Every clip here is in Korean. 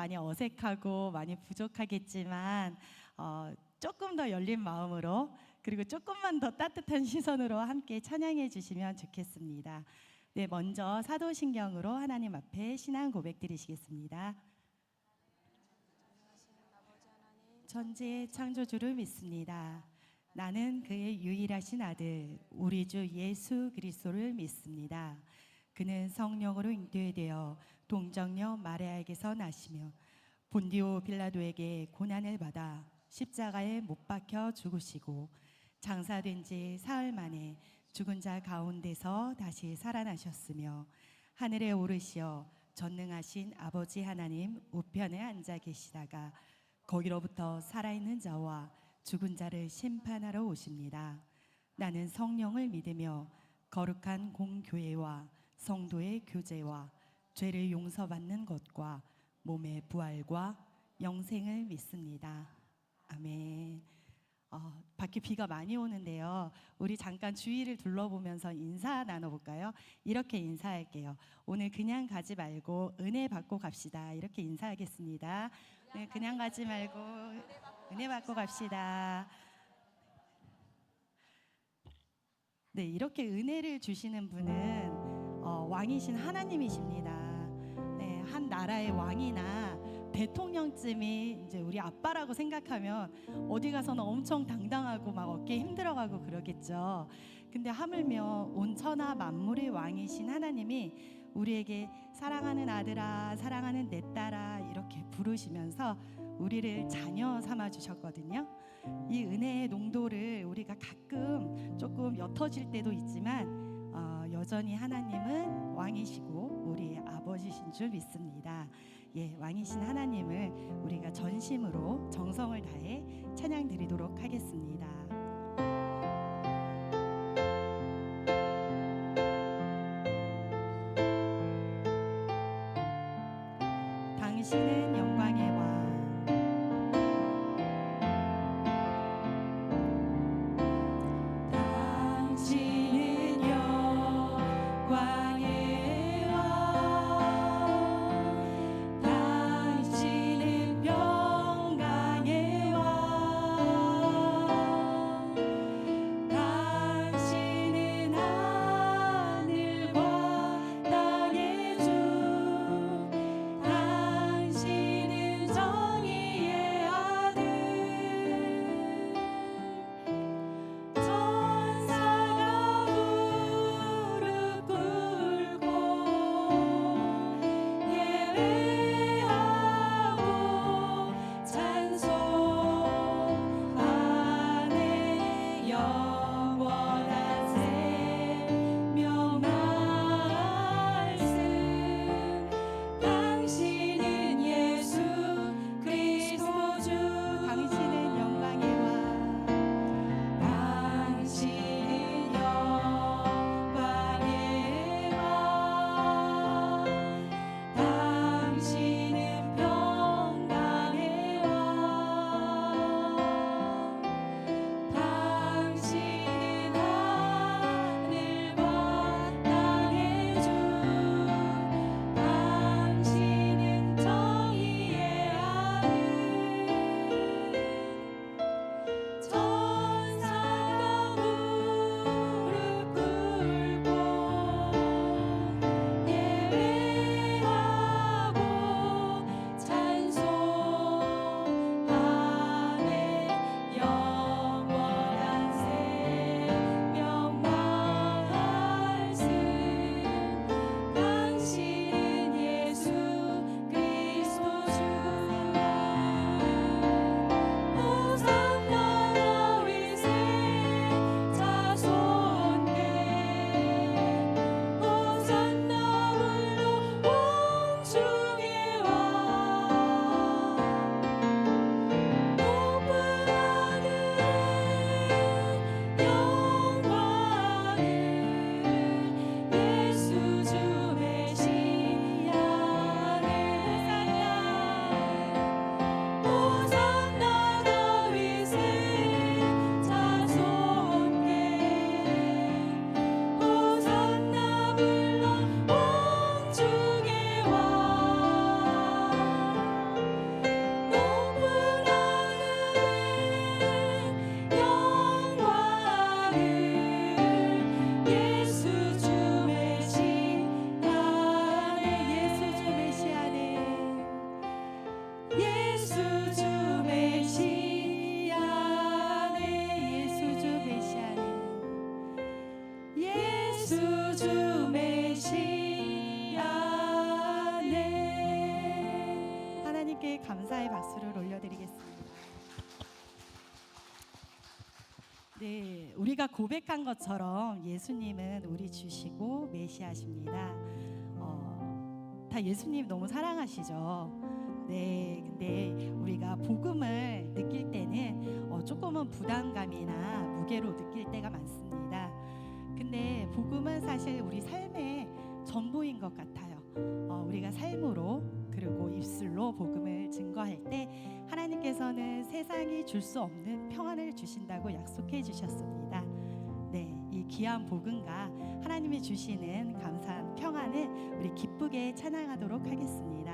많이 어색하고 많이 부족하겠지만 조금 더 열린 마음으로 그리고 조금만 더 따뜻한 시선으로 함께 찬양해 주시면 좋겠습니다. 네, 먼저 사도신경으로 하나님 앞에 신앙 고백 드리시겠습니다. 천지의 창조주를 믿습니다. 나는 그의 유일하신 아들 우리 주 예수 그리스도를 믿습니다. 그는 성령으로 잉태되어 동정녀 마리아에게서 나시며 본디오 빌라도에게 고난을 받아 십자가에 못 박혀 죽으시고 장사된 지 사흘 만에 죽은 자 가운데서 다시 살아나셨으며 하늘에 오르시어 전능하신 아버지 하나님 우편에 앉아 계시다가 거기로부터 살아있는 자와 죽은 자를 심판하러 오십니다. 나는 성령을 믿으며 거룩한 공교회와 성도의 교제와 죄를 용서받는 것과 몸의 부활과 영생을 믿습니다. 아멘. 밖에 비가 많이 오는데요. 우리 잠깐 주위를 둘러보면서 인사 나눠볼까요? 이렇게 인사할게요. 오늘 그냥 가지 말고 은혜 받고 갑시다. 이렇게 인사하겠습니다. 네, 그냥 가지 말고 은혜 받고 갑시다. 네, 이렇게 은혜를 주시는 분은 왕이신 하나님이십니다. 네, 한 나라의 왕이나 대통령쯤이 이제 우리 아빠라고 생각하면 어디 가서는 엄청 당당하고 막 어깨 힘들어가고 그러겠죠. 근데 하물며 온 천하 만물의 왕이신 하나님이 우리에게 사랑하는 아들아, 사랑하는 내 딸아 이렇게 부르시면서 우리를 자녀 삼아 주셨거든요. 이 은혜의 농도를 우리가 가끔 조금 옅어질 때도 있지만 여전히 하나님은 왕이시고 우리 아버지신 줄 믿습니다. 예, 왕이신 하나님을 우리가 전심으로 정성을 다해 찬양 드리도록 하겠습니다. 당신은 영광의 왕 당신 하나님께 감사의 박수를 올려드리겠습니다. 네, 우리가 고백한 것처럼 예수님은 우리 주시고 메시아십니다. 다 예수님 너무 사랑하시죠. 네, 근데 우리가 복음을 느낄 때는 조금은 부담감이나 무게로 느낄 때가 많습니다. 근데 복음은 사실 우리 삶의 전부인 것 같아요. 우리가 삶으로 그리고 입술로 복음을 증거할 때 하나님께서는 세상이 줄 수 없는 평안을 주신다고 약속해 주셨습니다. 네, 이 귀한 복음과 하나님이 주시는 감사한 평안을 우리 기쁘게 찬양하도록 하겠습니다.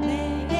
내게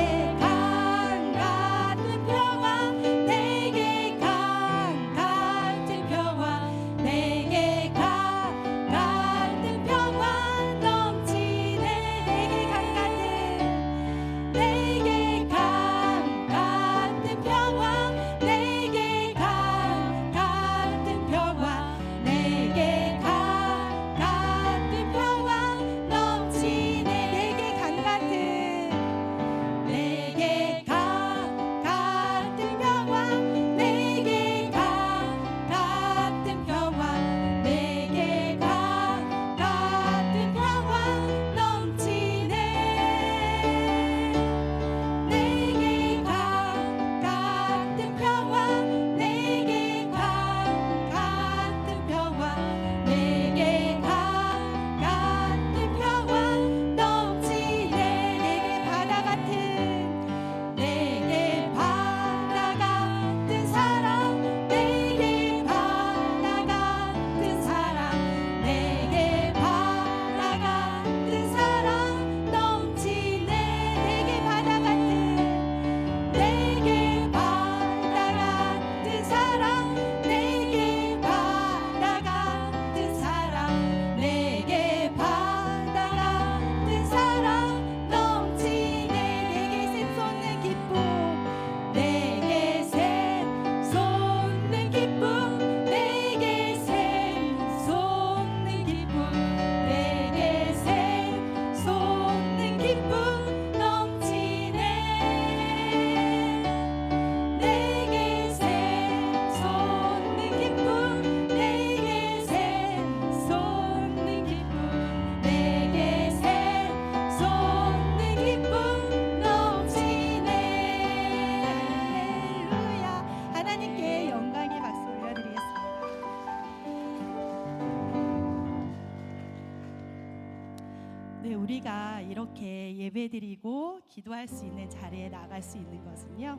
우리가 이렇게 예배드리고 기도할 수 있는 자리에 나갈 수 있는 것은요,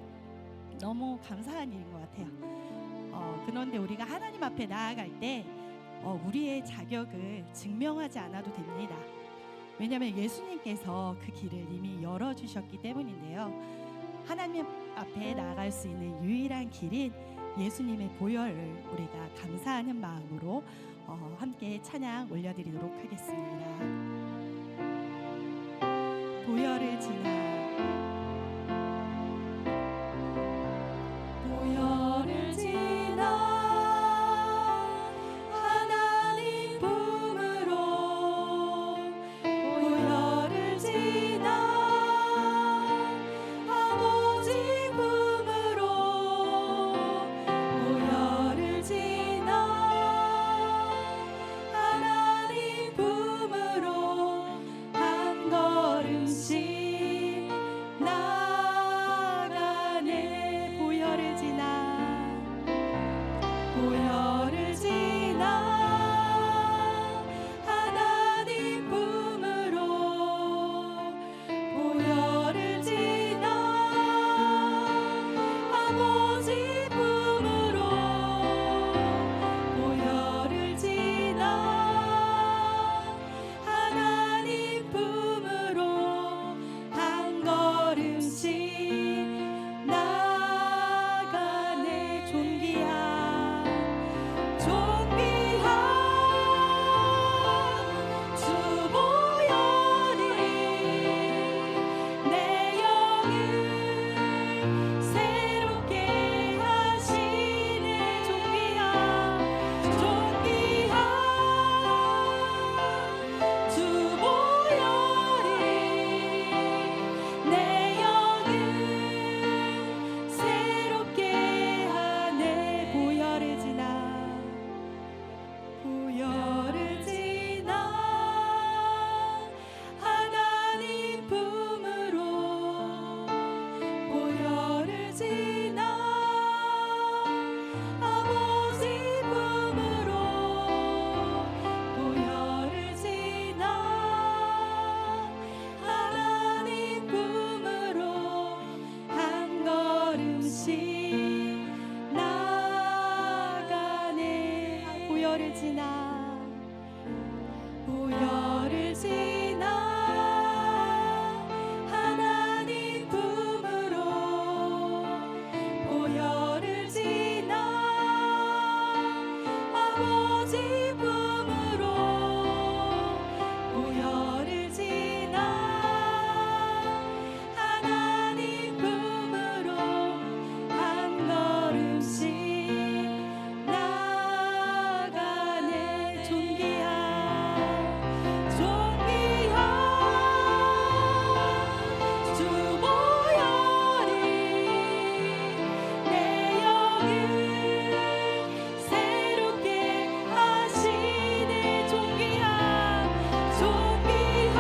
너무 감사한 일인 것 같아요. 그런데 우리가 하나님 앞에 나아갈 때 우리의 자격을 증명하지 않아도 됩니다. 왜냐하면 예수님께서 그 길을 이미 열어주셨기 때문인데요. 하나님 앞에 나아갈 수 있는 유일한 길인 예수님의 보혈을 우리가 감사하는 마음으로 함께 찬양 올려드리도록 하겠습니다. 보혈을 지나 보혈을 지나 하나님 품으로 보혈을 지나 아버지 품으로 보혈을 지나 하나님 품으로 한 걸음씩 나가네. 보혈을 지나 보혈을 지나 하나님 품으로 보혈을 지나 아버지 품으로 보혈을 지나 하나님 품으로 한 걸음씩 나가네. 존귀한 존귀한 주 보혈이 내 영을 새롭게 하시네. 존귀한 존귀한 주 보혈이 내 영을 새롭게 하네. 보혈을 지나 보혈을 지나 하나님 품으로 보혈을 지나 아버지 품으로 보혈을 지나 하나님 품으로 한 걸음씩 나가네. 보혈을 지나 보혈을 지나 하나님 품으로 보혈을 지나 아버지 품으로 보혈을 지나 하나님 품으로 한 걸음씩 나가네. 존귀한 존귀한 주 보혈이 내 영을 새롭게 하시네. 존귀한 존귀한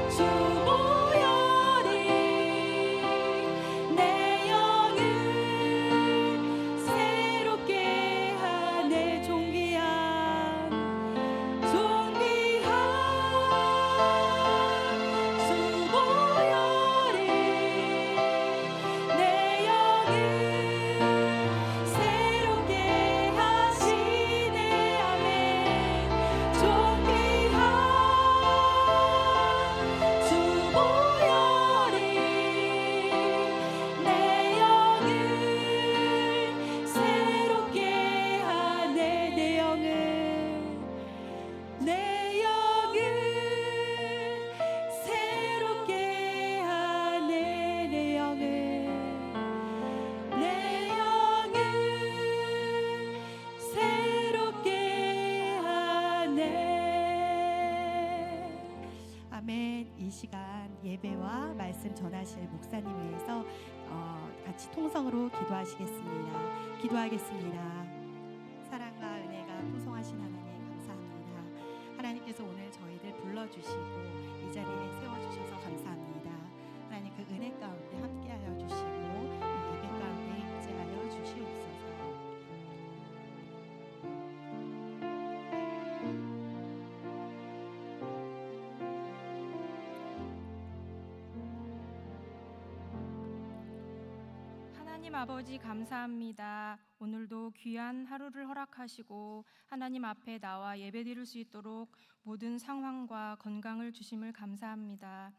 주 보혈이 내 영을 새롭게 하네. 존귀한 존귀한 주 보혈이 내 영을 새롭게 하시네. 아멘. 존귀한 주 보혈이 내 영을 새롭게 하네. 내 영을 새롭게 하네. 내 영을 새롭게 하네. 아멘. 이 시간 예배와 말씀 전하실 목사님 위해서 같이 통성으로 기도하시겠습니다. 기도하겠습니다. 사랑과 은혜가 풍성하신 하나님 감사합니다. 하나님께서 오늘 저희들 불러주시고 이 자리에 세워주셔서 감사합니다. 하나님 그 은혜 가운데 함께하여 주시고 이 예배 가운데 임재하여 주시옵소서. 하나님 아버지 감사합니다. 오늘도 귀한 하루를 허락하시고 하나님 앞에 나와 예배드릴 수 있도록 모든 상황과 건강을 주심을 감사합니다.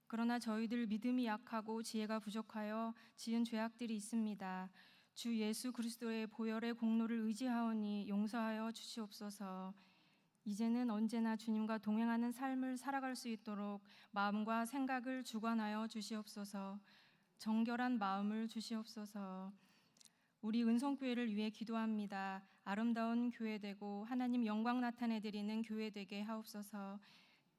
그러나 저희들 믿음이 약하고 지혜가 부족하여 지은 죄악들이 있습니다. 주 예수 그리스도의 보혈의 공로를 의지하오니 용서하여 주시옵소서. 이제는 언제나 주님과 동행하는 삶을 살아갈 수 있도록 마음과 생각을 주관하여 주시옵소서. 정결한 마음을 주시옵소서. 우리 은성교회를 위해 기도합니다. 아름다운 교회 되고 하나님 영광 나타내드리는 교회 되게 하옵소서.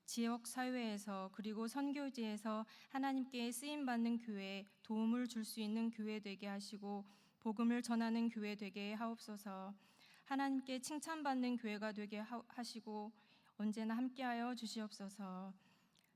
지역 사회에서 그리고 선교지에서 하나님께 쓰임받는 교회, 도움을 줄 수 있는 교회 되게 하시고 복음을 전하는 교회 되게 하옵소서. 하나님께 칭찬받는 교회가 되게 하시고 언제나 함께하여 주시옵소서.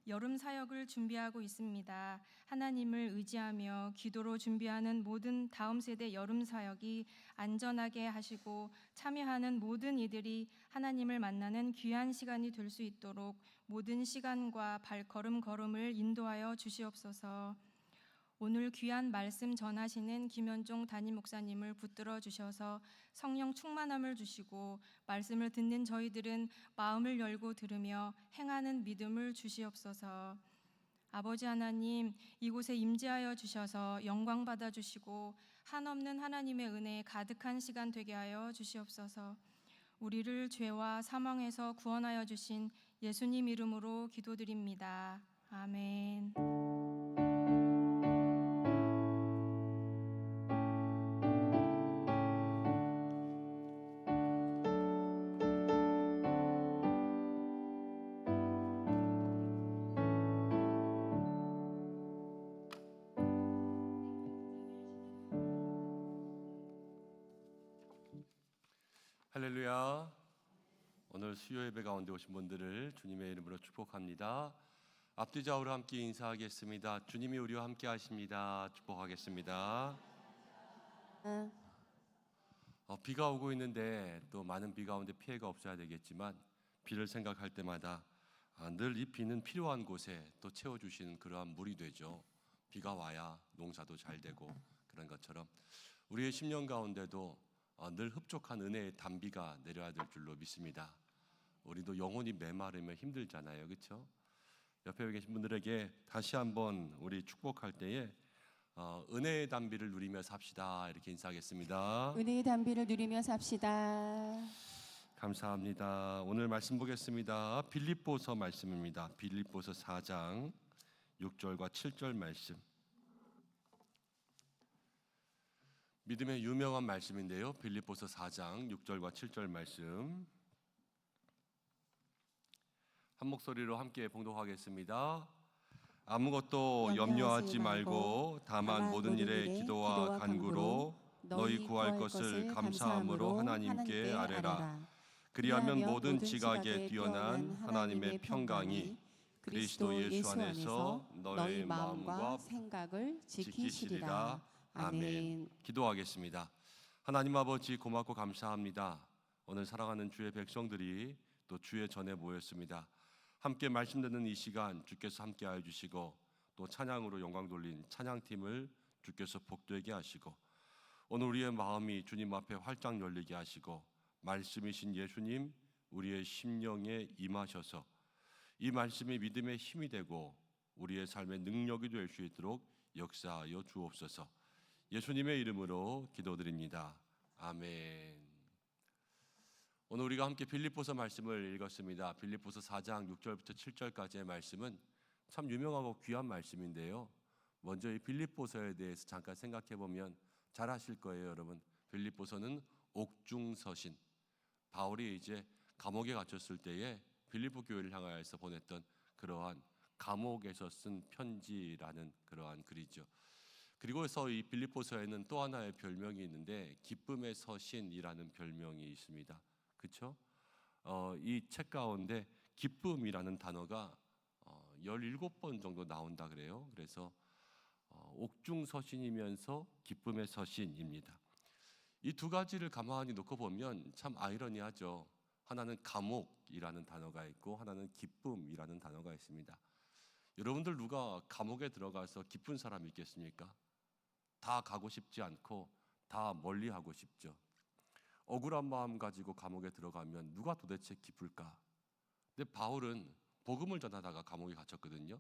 여름 사역을 준비하고 있습니다. 하나님을 의지하며 기도로 준비하는 모든 다음 세대 여름 사역이 안전하게 하시고 참여하는 모든 이들이 하나님을 만나는 귀한 시간이 될 수 있도록 모든 시간과 발걸음을 인도하여 주시옵소서. 오늘 귀한 말씀 전하시는 김현종 담임 목사님을 붙들어 주셔서 성령 충만함을 주시고 말씀을 듣는 저희들은 마음을 열고 들으며 행하는 믿음을 주시옵소서. 아버지 하나님, 이곳에 임재하여 주셔서 영광 받아 주시고 한없는 하나님의 은혜에 가득한 시간 되게 하여 주시옵소서. 우리를 죄와 사망에서 구원하여 주신 예수님 이름으로 기도드립니다. 아멘. 할렐루야. 오늘 수요 예배 가운데 오신 분들을 주님의 이름으로 축복합니다. 앞뒤 좌우로 함께 인사하겠습니다. 주님이 우리와 함께 하십니다. 축복하겠습니다. 비가 오고 있는데 또 많은 비 가운데 피해가 없어야 되겠지만 비를 생각할 때마다 늘 이 비는 필요한 곳에 또 채워주시는 그러한 물이 되죠. 비가 와야 농사도 잘 되고 그런 것처럼 우리의 심령 가운데도 늘 흡족한 은혜의 단비가 내려야 될 줄로 믿습니다. 우리도 영혼이 메마르면 힘들잖아요, 그렇죠? 옆에 계신 분들에게 다시 한번 우리 축복할 때에 은혜의 단비를 누리며 삽시다 이렇게 인사하겠습니다. 은혜의 단비를 누리며 삽시다. 감사합니다. 오늘 말씀 보겠습니다. 빌립보서 말씀입니다. 빌립보서 4장 6절과 7절 말씀. 믿음의 유명한 말씀인데요. 빌립보서 4장 6절과 7절 말씀 한 목소리로 함께 봉독하겠습니다. 아무것도 염려하지 말고 다만 모든 일에 기도와 간구로 너희 구할 것을 감사함으로 하나님께 아뢰라. 그리하면 모든 지각에 뛰어난 하나님의 평강이 그리스도 예수 안에서 너희 마음과 생각을 지키시리라. 아멘. 아멘. 기도하겠습니다. 하나님 아버지 고맙고 감사합니다. 오늘 사랑하는 주의 백성들이 또 주의 전에 모였습니다. 함께 말씀 듣는 이 시간 주께서 함께하여 주시고 또 찬양으로 영광 돌린 찬양팀을 주께서 복되게 하시고 오늘 우리의 마음이 주님 앞에 활짝 열리게 하시고 말씀이신 예수님 우리의 심령에 임하셔서 이 말씀이 믿음의 힘이 되고 우리의 삶의 능력이 될 수 있도록 역사하여 주옵소서. 예수님의 이름으로 기도드립니다. 아멘. 오늘 우리가 함께 빌립보서 말씀을 읽었습니다. 빌립보서 4장 6절부터 7절까지의 말씀은 참 유명하고 귀한 말씀인데요. 먼저 이 빌립보서에 대해서 잠깐 생각해 보면 잘 아실 거예요, 여러분. 빌립보서는 옥중서신. 바울이 이제 감옥에 갇혔을 때에 빌립보 교회를 향하여서 보냈던 그러한 감옥에서 쓴 편지라는 그러한 글이죠. 그리고서 이 빌립보서에는 또 하나의 별명이 있는데 기쁨의 서신이라는 별명이 있습니다. 그렇죠? 이 책 가운데 기쁨이라는 단어가 17번 정도 나온다 그래요. 그래서 옥중서신이면서 기쁨의 서신입니다. 이 두 가지를 가만히 놓고 보면 참 아이러니하죠. 하나는 감옥이라는 단어가 있고 하나는 기쁨이라는 단어가 있습니다. 여러분들 누가 감옥에 들어가서 기쁜 사람이 있겠습니까? 다 가고 싶지 않고 다 멀리 하고 싶죠. 억울한 마음 가지고 감옥에 들어가면 누가 도대체 기쁠까? 근데 바울은 복음을 전하다가 감옥에 갇혔거든요.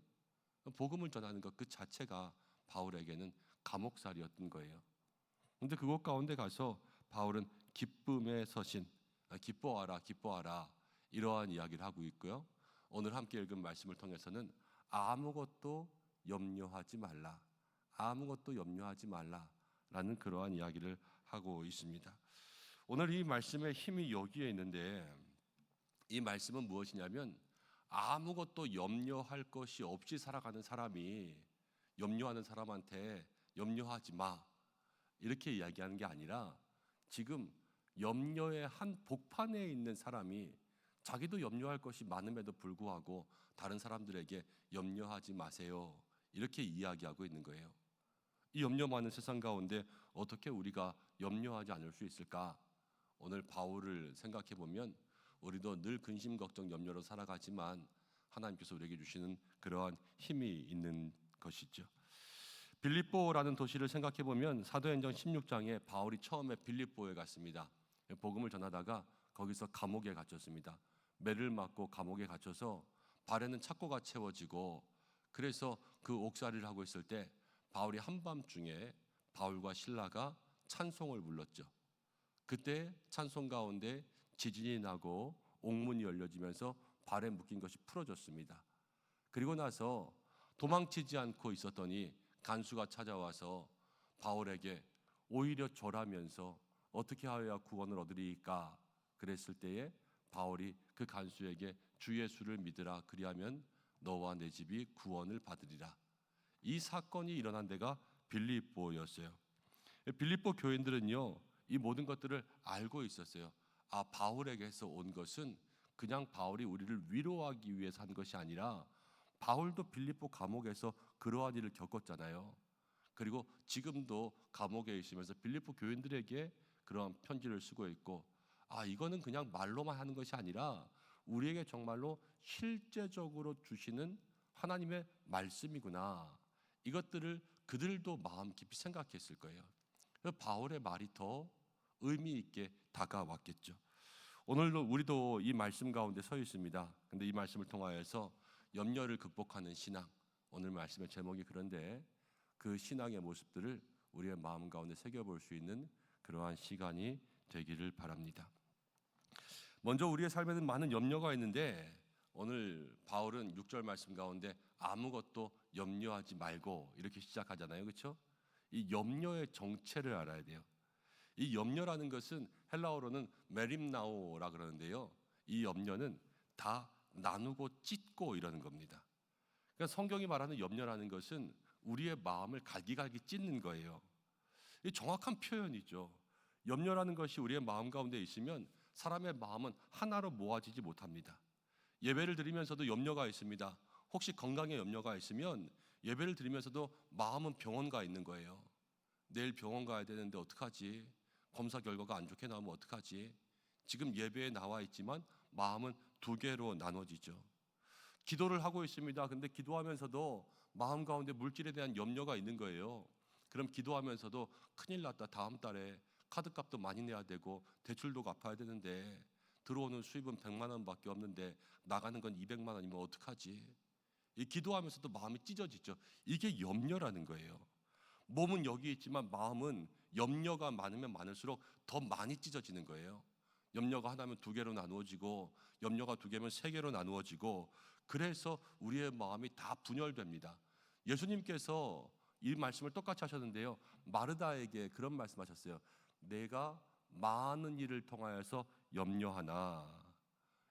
복음을 전하는 것 그 자체가 바울에게는 감옥살이였던 거예요. 근데 그곳 가운데 가서 바울은 기쁨의 서신, 기뻐하라 기뻐하라 이러한 이야기를 하고 있고요. 오늘 함께 읽은 말씀을 통해서는 아무것도 염려하지 말라, 아무것도 염려하지 말라라는 그러한 이야기를 하고 있습니다. 오늘 이 말씀의 힘이 여기에 있는데, 이 말씀은 무엇이냐면 아무것도 염려할 것이 없이 살아가는 사람이 염려하는 사람한테 염려하지 마 이렇게 이야기하는 게 아니라, 지금 염려의 한 복판에 있는 사람이 자기도 염려할 것이 많음에도 불구하고 다른 사람들에게 염려하지 마세요 이렇게 이야기하고 있는 거예요. 이 염려 많은 세상 가운데 어떻게 우리가 염려하지 않을 수 있을까? 오늘 바울을 생각해 보면 우리도 늘 근심 걱정 염려로 살아가지만 하나님께서 우리에게 주시는 그러한 힘이 있는 것이죠. 빌립보라는 도시를 생각해 보면 사도행전 16장에 바울이 처음에 빌립보에 갔습니다. 복음을 전하다가 거기서 감옥에 갇혔습니다. 매를 맞고 감옥에 갇혀서 발에는 착고가 채워지고, 그래서 그 옥살이를 하고 있을 때 바울이 한밤중에 바울과 실라가 찬송을 불렀죠. 그때 찬송 가운데 지진이 나고 옥문이 열려지면서 발에 묶인 것이 풀어졌습니다. 그리고 나서 도망치지 않고 있었더니 간수가 찾아와서 바울에게 오히려 절하면서 어떻게 하여야 구원을 얻으리까 그랬을 때에 바울이 그 간수에게 주 예수를 믿으라, 그리하면 너와 내 집이 구원을 받으리라. 이 사건이 일어난 데가 빌립보였어요. 빌립보 교인들은요, 이 모든 것들을 알고 있었어요. 바울에게서 온 것은 그냥 바울이 우리를 위로하기 위해서 한 것이 아니라, 바울도 빌립보 감옥에서 그러한 일을 겪었잖아요. 그리고 지금도 감옥에 있으면서 빌립보 교인들에게 그러한 편지를 쓰고 있고, 이거는 그냥 말로만 하는 것이 아니라 우리에게 정말로 실제적으로 주시는 하나님의 말씀이구나, 이것들을 그들도 마음 깊이 생각했을 거예요. 그래서 바울의 말이 더 의미 있게 다가왔겠죠. 오늘도 우리도 이 말씀 가운데 서 있습니다. 근데 이 말씀을 통하여서 염려를 극복하는 신앙, 오늘 말씀의 제목이 그런데 그 신앙의 모습들을 우리의 마음 가운데 새겨볼 수 있는 그러한 시간이 되기를 바랍니다. 먼저 우리의 삶에는 많은 염려가 있는데, 오늘 바울은 6절 말씀 가운데 아무것도 염려하지 말고 이렇게 시작하잖아요. 그렇죠? 이 염려의 정체를 알아야 돼요. 이 염려라는 것은 헬라어로는 메림나오라 그러는데요, 이 염려는 다 나누고 찢고 이러는 겁니다. 그러니까 성경이 말하는 염려라는 것은 우리의 마음을 갈기갈기 찢는 거예요. 이 정확한 표현이죠. 염려라는 것이 우리의 마음 가운데 있으면 사람의 마음은 하나로 모아지지 못합니다. 예배를 드리면서도 염려가 있습니다. 혹시 건강에 염려가 있으면 예배를 드리면서도 마음은 병원 가 있는 거예요. 내일 병원 가야 되는데 어떡하지? 검사 결과가 안 좋게 나오면 어떡하지? 지금 예배에 나와 있지만 마음은 두 개로 나눠지죠. 기도를 하고 있습니다. 근데 기도하면서도 마음 가운데 물질에 대한 염려가 있는 거예요. 그럼 기도하면서도 큰일 났다, 다음 달에 카드값도 많이 내야 되고 대출도 갚아야 되는데 들어오는 수입은 100만 원밖에 없는데 나가는 건 200만 원이면 어떡하지? 이 기도하면서도 마음이 찢어지죠. 이게 염려라는 거예요. 몸은 여기 있지만 마음은 염려가 많으면 많을수록 더 많이 찢어지는 거예요. 염려가 하나면 두 개로 나누어지고, 염려가 두 개면 세 개로 나누어지고, 그래서 우리의 마음이 다 분열됩니다. 예수님께서 이 말씀을 똑같이 하셨는데요, 마르다에게 그런 말씀하셨어요. 내가 많은 일을 통하여서 염려하나.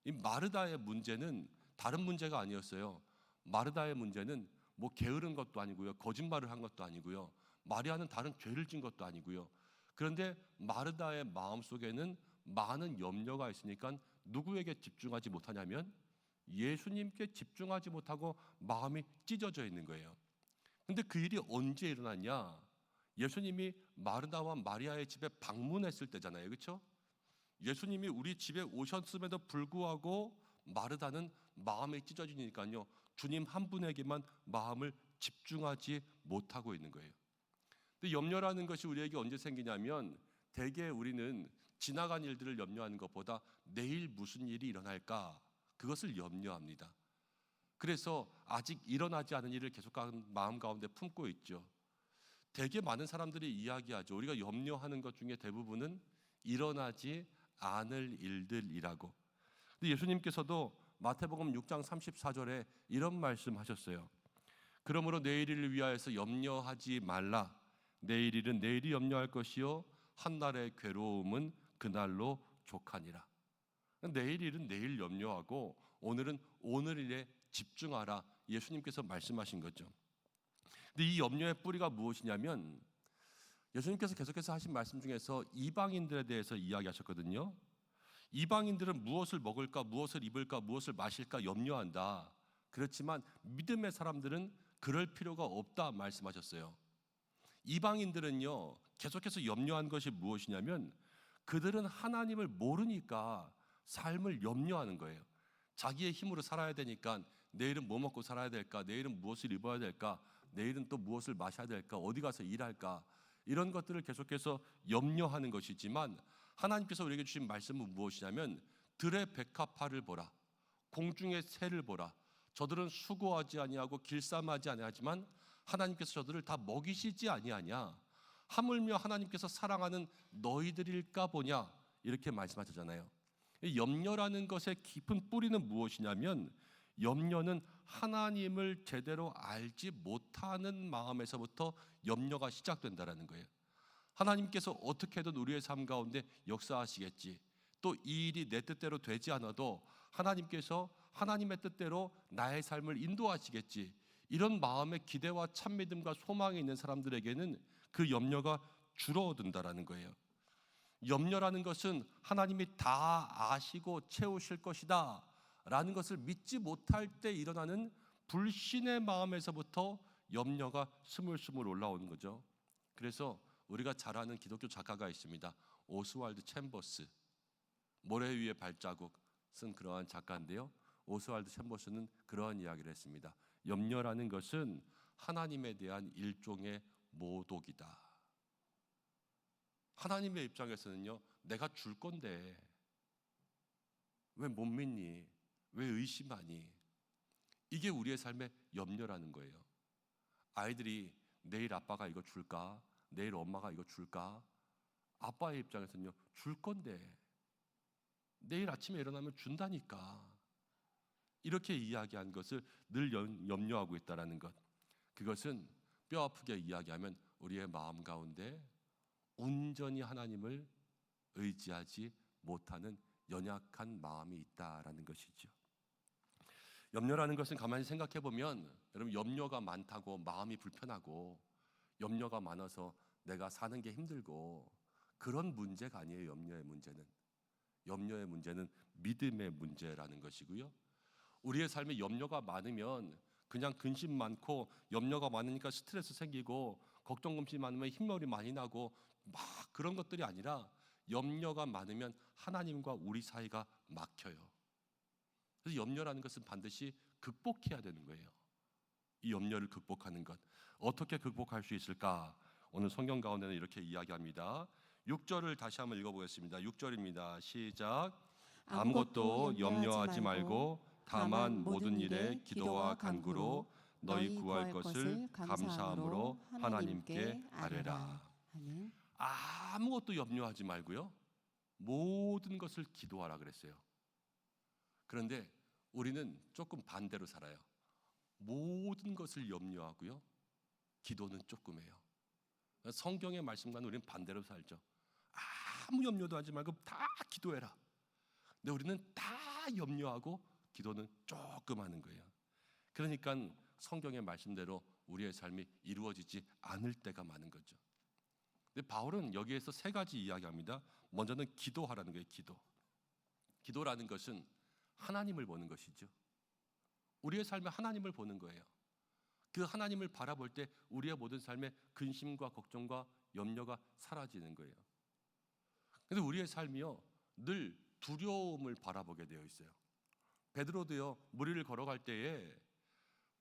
이 마르다의 문제는 다른 문제가 아니었어요. 마르다의 문제는 뭐 게으른 것도 아니고요, 거짓말을 한 것도 아니고요, 마리아는 다른 죄를 진 것도 아니고요. 그런데 마르다의 마음 속에는 많은 염려가 있으니까 누구에게 집중하지 못하냐면 예수님께 집중하지 못하고 마음이 찢어져 있는 거예요. 근데 그 일이 언제 일어났냐? 예수님이 마르다와 마리아의 집에 방문했을 때잖아요. 그렇죠? 예수님이 우리 집에 오셨음에도 불구하고 마르다는 마음이 찢어지니까요, 주님 한 분에게만 마음을 집중하지 못하고 있는 거예요. 근데 염려라는 것이 우리에게 언제 생기냐면 대개 우리는 지나간 일들을 염려하는 것보다 내일 무슨 일이 일어날까 그것을 염려합니다. 그래서 아직 일어나지 않은 일을 계속 마음 가운데 품고 있죠. 되게 많은 사람들이 이야기하죠. 우리가 염려하는 것 중에 대부분은 일어나지 않을 일들이라고. 근데 예수님께서도 마태복음 6장 34절에 이런 말씀하셨어요. 그러므로 내일을 위하여서 염려하지 말라. 내일 일은 내일이 염려할 것이요 한날의 괴로움은 그날로 족하니라. 내일 일은 내일 염려하고 오늘은 오늘 일에 집중하라. 예수님께서 말씀하신 거죠. 근데 이 염려의 뿌리가 무엇이냐면 예수님께서 계속해서 하신 말씀 중에서 이방인들에 대해서 이야기하셨거든요. 이방인들은 무엇을 먹을까, 무엇을 입을까, 무엇을 마실까 염려한다. 그렇지만 믿음의 사람들은 그럴 필요가 없다 말씀하셨어요. 이방인들은요 계속해서 염려한 것이 무엇이냐면 그들은 하나님을 모르니까 삶을 염려하는 거예요. 자기의 힘으로 살아야 되니까 내일은 뭐 먹고 살아야 될까, 내일은 무엇을 입어야 될까, 내일은 또 무엇을 마셔야 될까, 어디 가서 일할까, 이런 것들을 계속해서 염려하는 것이지만 하나님께서 우리에게 주신 말씀은 무엇이냐면 들의 백합화를 보라, 공중의 새를 보라. 저들은 수고하지 아니하고 길쌈하지 아니하지만 하나님께서 저들을 다 먹이시지 아니하냐. 하물며 하나님께서 사랑하는 너희들일까 보냐. 이렇게 말씀하셨잖아요. 염려라는 것의 깊은 뿌리는 무엇이냐면 염려는 하나님을 제대로 알지 못하는 마음에서부터 염려가 시작된다라는 거예요. 하나님께서 어떻게든 우리의 삶 가운데 역사하시겠지. 또 이 일이 내 뜻대로 되지 않아도 하나님께서 하나님의 뜻대로 나의 삶을 인도하시겠지. 이런 마음의 기대와 참믿음과 소망이 있는 사람들에게는 그 염려가 줄어든다라는 거예요. 염려라는 것은 하나님이 다 아시고 채우실 것이다 라는 것을 믿지 못할 때 일어나는 불신의 마음에서부터 염려가 스물스물 올라오는 거죠. 그래서 우리가 잘 아는 기독교 작가가 있습니다. 오스왈드 챔버스, 모래 위의 발자국 쓴 그러한 작가인데요. 오스왈드 챔버스는 그러한 이야기를 했습니다. 염려라는 것은 하나님에 대한 일종의 모독이다. 하나님의 입장에서는요, 내가 줄 건데 왜 못 믿니? 왜 의심하니? 이게 우리의 삶의 염려라는 거예요. 아이들이 내일 아빠가 이거 줄까? 내일 엄마가 이거 줄까? 아빠의 입장에서는요, 줄 건데 내일 아침에 일어나면 준다니까. 이렇게 이야기한 것을 늘 염려하고 있다는 것. 그것은 뼈 아프게 이야기하면 우리의 마음 가운데 온전히 하나님을 의지하지 못하는 연약한 마음이 있다라는 것이죠. 염려라는 것은 가만히 생각해 보면 여러분 염려가 많다고 마음이 불편하고 염려가 많아서 내가 사는 게 힘들고 그런 문제가 아니에요. 염려의 문제는 믿음의 문제라는 것이고요. 우리의 삶에 염려가 많으면 그냥 근심 많고 염려가 많으니까 스트레스 생기고 걱정 근심 많으면 흰머리 많이 나고 막 그런 것들이 아니라 염려가 많으면 하나님과 우리 사이가 막혀요. 그래서 염려라는 것은 반드시 극복해야 되는 거예요. 이 염려를 극복하는 것. 어떻게 극복할 수 있을까? 오늘 성경 가운데는 이렇게 이야기합니다. 6절을 다시 한번 읽어보겠습니다. 6절입니다. 시작. 아무것도 염려하지 말고 다만 모든 일에 기도와 간구로 너희 구할 것을 감사함으로 하나님께 아뢰라. 아멘. 아무것도 염려하지 말고요. 모든 것을 기도하라 그랬어요. 그런데 우리는 조금 반대로 살아요. 모든 것을 염려하고요. 기도는 조금 해요. 성경의 말씀과는 우리는 반대로 살죠. 아무 염려도 하지 말고 다 기도해라. 근데 우리는 다 염려하고 기도는 조금 하는 거예요. 그러니까 성경의 말씀대로 우리의 삶이 이루어지지 않을 때가 많은 거죠. 근데 바울은 여기에서 세 가지 이야기합니다. 먼저는 기도하라는 거예요. 기도라는 것은 하나님을 보는 것이죠. 우리의 삶에 하나님을 보는 거예요. 그 하나님을 바라볼 때 우리의 모든 삶의 근심과 걱정과 염려가 사라지는 거예요. 그런데 우리의 삶이요 늘 두려움을 바라보게 되어 있어요. 베드로도요 물 위를 걸어갈 때에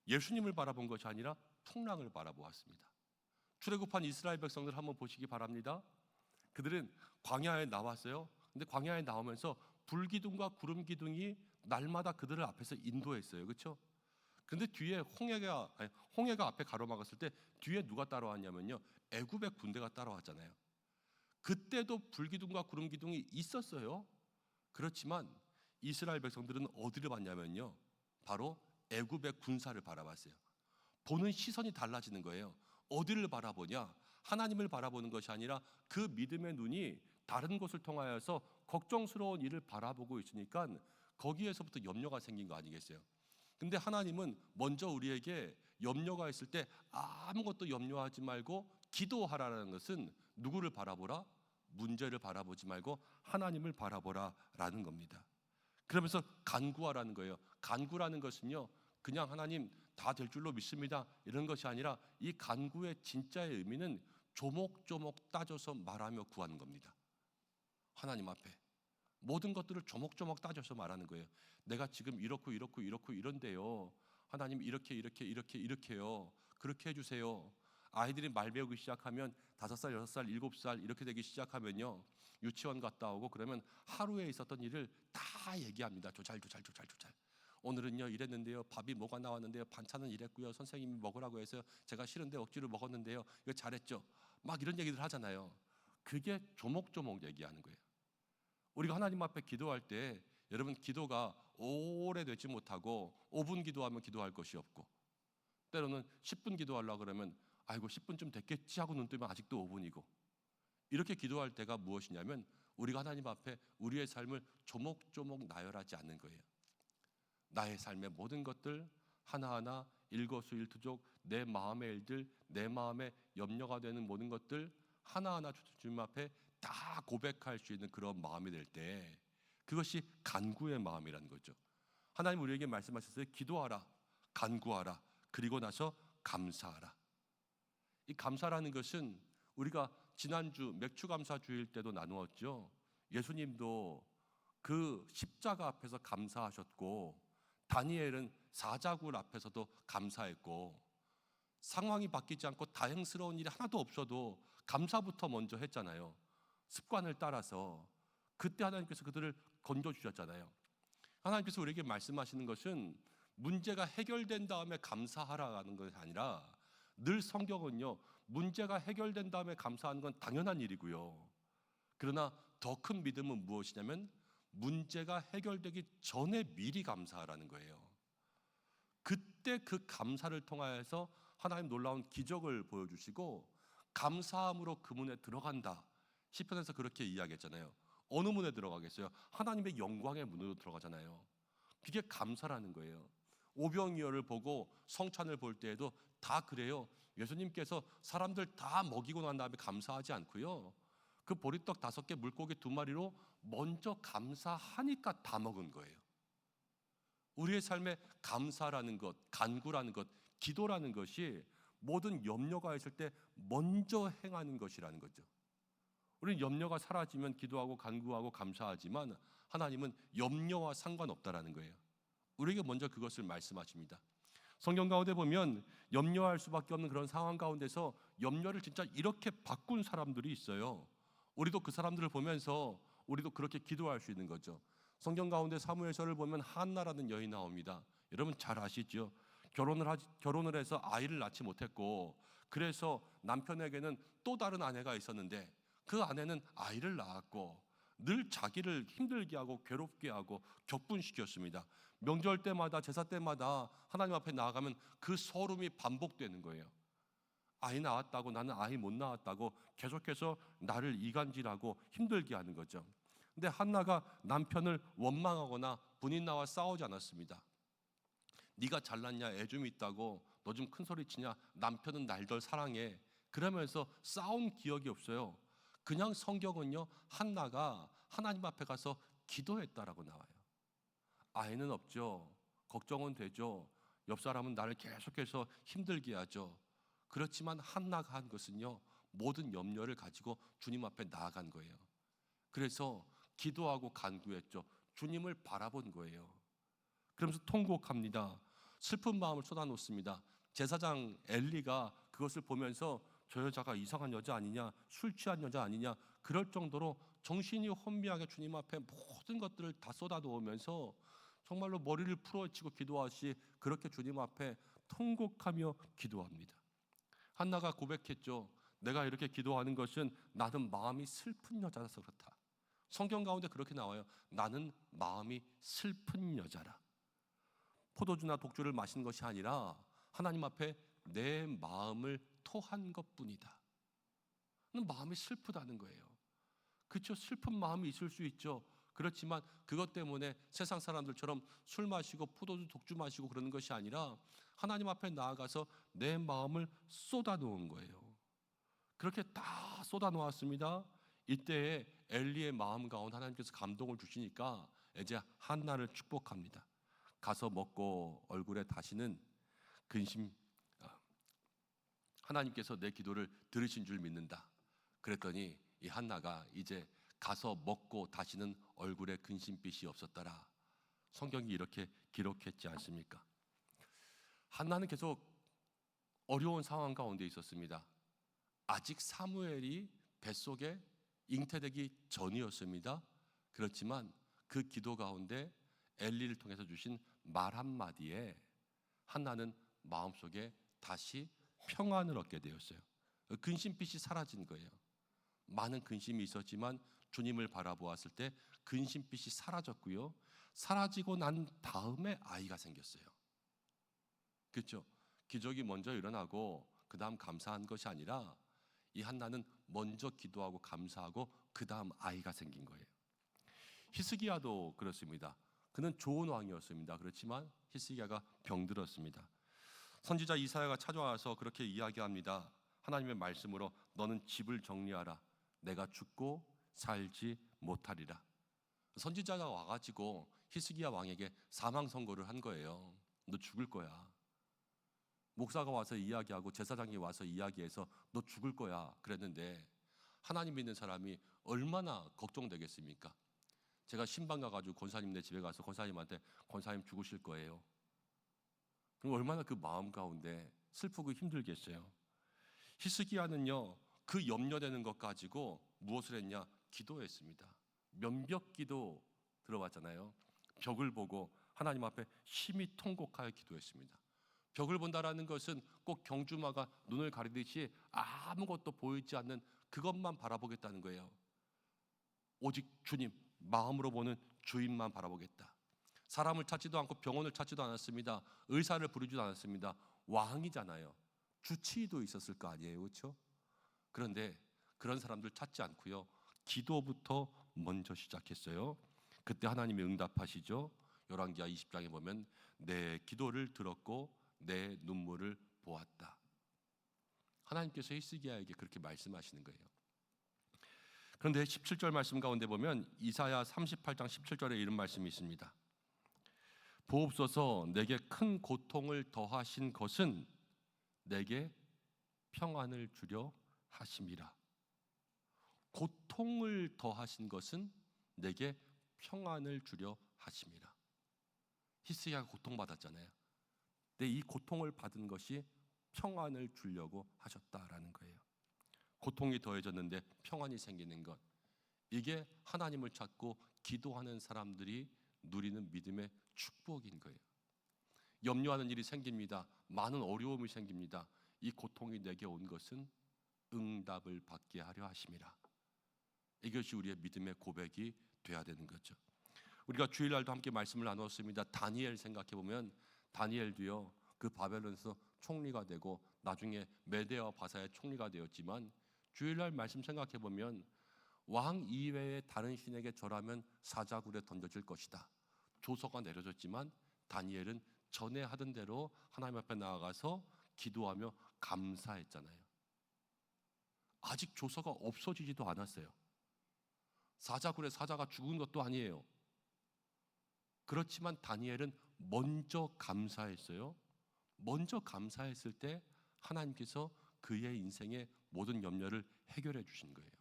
예수님을 바라본 것이 아니라 풍랑을 바라보았습니다. 출애굽한 이스라엘 백성들 한번 보시기 바랍니다. 그들은 광야에 나왔어요. 근데 광야에 나오면서 불기둥과 구름 기둥이 날마다 그들을 앞에서 인도했어요. 그렇죠? 근데 뒤에 홍해가 앞에 가로막았을 때 뒤에 누가 따라왔냐면요, 애굽의 군대가 따라왔잖아요. 그때도 불기둥과 구름 기둥이 있었어요. 그렇지만 이스라엘 백성들은 어디를 봤냐면요, 바로 애굽의 군사를 바라봤어요. 보는 시선이 달라지는 거예요. 어디를 바라보냐? 하나님을 바라보는 것이 아니라 그 믿음의 눈이 다른 곳을 통하여서 걱정스러운 일을 바라보고 있으니까 거기에서부터 염려가 생긴 거 아니겠어요? 근데 하나님은 먼저 우리에게 염려가 있을 때 아무것도 염려하지 말고 기도하라는 것은 누구를 바라보라? 문제를 바라보지 말고 하나님을 바라보라라는 겁니다. 그러면서 간구하라는 거예요. 간구라는 것은요, 그냥 하나님 다 될 줄로 믿습니다 이런 것이 아니라 이 간구의 진짜의 의미는 조목조목 따져서 말하며 구하는 겁니다. 하나님 앞에 모든 것들을 조목조목 따져서 말하는 거예요. 내가 지금 이렇고 이런데요, 하나님 이렇게요, 그렇게 해주세요. 아이들이 말 배우기 시작하면 5살, 6살, 7살 이렇게 되기 시작하면요, 유치원 갔다 오고 그러면 하루에 있었던 일을 다 얘기합니다. 조잘. 오늘은요 이랬는데요, 밥이 뭐가 나왔는데요, 반찬은 이랬고요, 선생님이 먹으라고 해서 제가 싫은데 억지로 먹었는데요, 이거 잘했죠, 막 이런 얘기들 하잖아요. 그게 조목조목 얘기하는 거예요. 우리가 하나님 앞에 기도할 때 여러분, 기도가 오래되지 못하고 5분 기도하면 기도할 것이 없고, 때로는 10분 기도하려고 그러면 아이고 10분쯤 됐겠지 하고 눈 뜨면 아직도 5분이고, 이렇게 기도할 때가 무엇이냐면 우리가 하나님 앞에 우리의 삶을 조목조목 나열하지 않는 거예요. 나의 삶의 모든 것들 하나하나 일거수일투족 내 마음의 일들, 내 마음에 염려가 되는 모든 것들 하나하나 주님 앞에 다 고백할 수 있는 그런 마음이 될 때, 그것이 간구의 마음이라는 거죠. 하나님 우리에게 말씀하셨어요. 기도하라, 간구하라, 그리고 나서 감사하라. 이 감사라는 것은 우리가 지난주 맥주감사 주일 때도 나누었죠. 예수님도 그 십자가 앞에서 감사하셨고, 다니엘은 사자굴 앞에서도 감사했고, 상황이 바뀌지 않고 다행스러운 일이 하나도 없어도 감사부터 먼저 했잖아요. 습관을 따라서. 그때 하나님께서 그들을 건져주셨잖아요. 하나님께서 우리에게 말씀하시는 것은 문제가 해결된 다음에 감사하라는 것이 아니라, 늘 성경은요, 문제가 해결된 다음에 감사하는 건 당연한 일이고요, 그러나 더 큰 믿음은 무엇이냐면 문제가 해결되기 전에 미리 감사하라는 거예요. 그때 그 감사를 통하여서 하나님 놀라운 기적을 보여주시고 감사함으로 그 문에 들어간다. 시편에서 그렇게 이야기했잖아요. 어느 문에 들어가겠어요? 하나님의 영광의 문으로 들어가잖아요. 그게 감사라는 거예요. 오병이어를 보고 성찬을 볼 때에도 다 그래요. 예수님께서 사람들 다 먹이고 난 다음에 감사하지 않고요, 그 보리떡 5개, 물고기 2마리로 먼저 감사하니까 다 먹은 거예요. 우리의 삶에 감사라는 것, 간구라는 것, 기도라는 것이 모든 염려가 있을 때 먼저 행하는 것이라는 거죠. 우리는 염려가 사라지면 기도하고 간구하고 감사하지만 하나님은 염려와 상관없다라는 거예요. 우리에게 먼저 그것을 말씀하십니다. 성경 가운데 보면 염려할 수밖에 없는 그런 상황 가운데서 염려를 진짜 이렇게 바꾼 사람들이 있어요. 우리도 그 사람들을 보면서 우리도 그렇게 기도할 수 있는 거죠. 성경 가운데 사무엘서를 보면 한나라는 여인이 나옵니다. 여러분 잘 아시죠? 결혼을 해서 아이를 낳지 못했고, 그래서 남편에게는 또 다른 아내가 있었는데 그 아내는 아이를 낳았고 늘 자기를 힘들게 하고 괴롭게 하고 격분시켰습니다. 명절 때마다, 제사 때마다 하나님 앞에 나아가면 그 서름이 반복되는 거예요. 아이 낳았다고, 나는 아이 못 낳았다고 계속해서 나를 이간질하고 힘들게 하는 거죠. 근데 한나가 남편을 원망하거나 부인 나와 싸우지 않았습니다. 네가 잘났냐, 애 좀 있다고 너 좀 큰 소리 치냐, 남편은 날 덜 사랑해, 그러면서 싸운 기억이 없어요. 그냥 성경은요, 한나가 하나님 앞에 가서 기도했다라고 나와요. 아이는 없죠, 걱정은 되죠, 옆 사람은 나를 계속해서 힘들게 하죠. 그렇지만 한나가 한 것은요, 모든 염려를 가지고 주님 앞에 나아간 거예요. 그래서 기도하고 간구했죠. 주님을 바라본 거예요. 그러면서 통곡합니다. 슬픈 마음을 쏟아놓습니다. 제사장 엘리가 그것을 보면서 저 여자가 이상한 여자 아니냐, 술 취한 여자 아니냐, 그럴 정도로 정신이 혼미하게 주님 앞에 모든 것들을 다 쏟아놓으면서 정말로 머리를 풀어헤치고 기도하시, 그렇게 주님 앞에 통곡하며 기도합니다. 한나가 고백했죠. 내가 이렇게 기도하는 것은 나는 마음이 슬픈 여자라서 그렇다. 성경 가운데 그렇게 나와요. 나는 마음이 슬픈 여자라. 포도주나 독주를 마신 것이 아니라 하나님 앞에 내 마음을 토한 것뿐이다. 마음이 슬프다는 거예요. 그렇죠. 슬픈 마음이 있을 수 있죠. 그렇지만 그것 때문에 세상 사람들처럼 술 마시고 포도주 독주 마시고 그러는 것이 아니라 하나님 앞에 나아가서 내 마음을 쏟아놓은 거예요. 그렇게 다 쏟아놓았습니다. 이때에 엘리의 마음 가운데 하나님께서 감동을 주시니까 이제 한나를 축복합니다. 가서 먹고 얼굴에 다시는 근심, 하나님께서 내 기도를 들으신 줄 믿는다. 그랬더니 이 한나가 이제 가서 먹고 다시는 얼굴에 근심빛이 없었더라. 성경이 이렇게 기록했지 않습니까? 한나는 계속 어려운 상황 가운데 있었습니다. 아직 사무엘이 뱃속에 잉태되기 전이었습니다. 그렇지만 그 기도 가운데 엘리를 통해서 주신 말 한마디에 한나는 마음속에 다시 평안을 얻게 되었어요. 근심빛이 사라진 거예요. 많은 근심이 있었지만 주님을 바라보았을 때 근심빛이 사라졌고요. 사라지고 난 다음에 아이가 생겼어요. 그렇죠? 기적이 먼저 일어나고 그 다음 감사한 것이 아니라 이 한나는 먼저 기도하고 감사하고 그 다음 아이가 생긴 거예요. 히스기야도 그렇습니다. 그는 좋은 왕이었습니다. 그렇지만 히스기야가 병들었습니다. 선지자 이사야가 찾아와서 그렇게 이야기합니다. 하나님의 말씀으로 너는 집을 정리하라. 내가 죽고 살지 못하리라. 선지자가 와가지고 히스기야 왕에게 사망 선고를 한 거예요. 너 죽을 거야. 목사가 와서 이야기하고 제사장이 와서 이야기해서 너 죽을 거야 그랬는데 하나님 믿는 사람이 얼마나 걱정되겠습니까? 제가 신방 가가지고 권사님네 집에 가서 권사님한테 권사님 죽으실 거예요. 그럼 얼마나 그 마음 가운데 슬프고 힘들겠어요. 히스기야는요 그 염려되는 것 가지고 무엇을 했냐? 기도했습니다. 면벽기도 들어봤잖아요. 벽을 보고 하나님 앞에 심히 통곡하여 기도했습니다. 벽을 본다라는 것은 꼭 경주마가 눈을 가리듯이 아무것도 보이지 않는 그것만 바라보겠다는 거예요. 오직 주님, 마음으로 보는 주인만 바라보겠다. 사람을 찾지도 않고 병원을 찾지도 않았습니다. 의사를 부르지도 않았습니다. 왕이잖아요. 주치의도 있었을 거 아니에요, 그렇죠? 그런데 그런 사람들 찾지 않고요, 기도부터 먼저 시작했어요. 그때 하나님이 응답하시죠. 열왕기하 20장에 보면 내 기도를 들었고 내 눈물을 보았다. 하나님께서 히스기야에게 그렇게 말씀하시는 거예요. 그런데 17절 말씀 가운데 보면 이사야 38장 17절에 이런 말씀이 있습니다. 보옵소서 내게 큰 고통을 더하신 것은 내게 평안을 주려 하심이라. 고통을 더하신 것은 내게 평안을 주려 하심이라. 히스기야가 고통받았잖아요. 근데 이 고통을 받은 것이 평안을 주려고 하셨다라는 거예요. 고통이 더해졌는데 평안이 생기는 것, 이게 하나님을 찾고 기도하는 사람들이 누리는 믿음의 축복인 거예요. 염려하는 일이 생깁니다. 많은 어려움이 생깁니다. 이 고통이 내게 온 것은 응답을 받게 하려 하심이라. 이것이 우리의 믿음의 고백이 돼야 되는 거죠. 우리가 주일날도 함께 말씀을 나누었습니다. 다니엘 생각해 보면 다니엘도요 그 바벨론에서 총리가 되고 나중에 메대와 바사의 총리가 되었지만 주일날 말씀 생각해 보면 왕 이외의 다른 신에게 절하면 사자굴에 던져질 것이다. 조서가 내려졌지만 다니엘은 전에 하던 대로 하나님 앞에 나아가서 기도하며 감사했잖아요. 아직 조서가 없어지지도 않았어요. 사자굴에 사자가 죽은 것도 아니에요. 그렇지만 다니엘은 먼저 감사했어요. 먼저 감사했을 때 하나님께서 그의 인생의 모든 염려를 해결해 주신 거예요.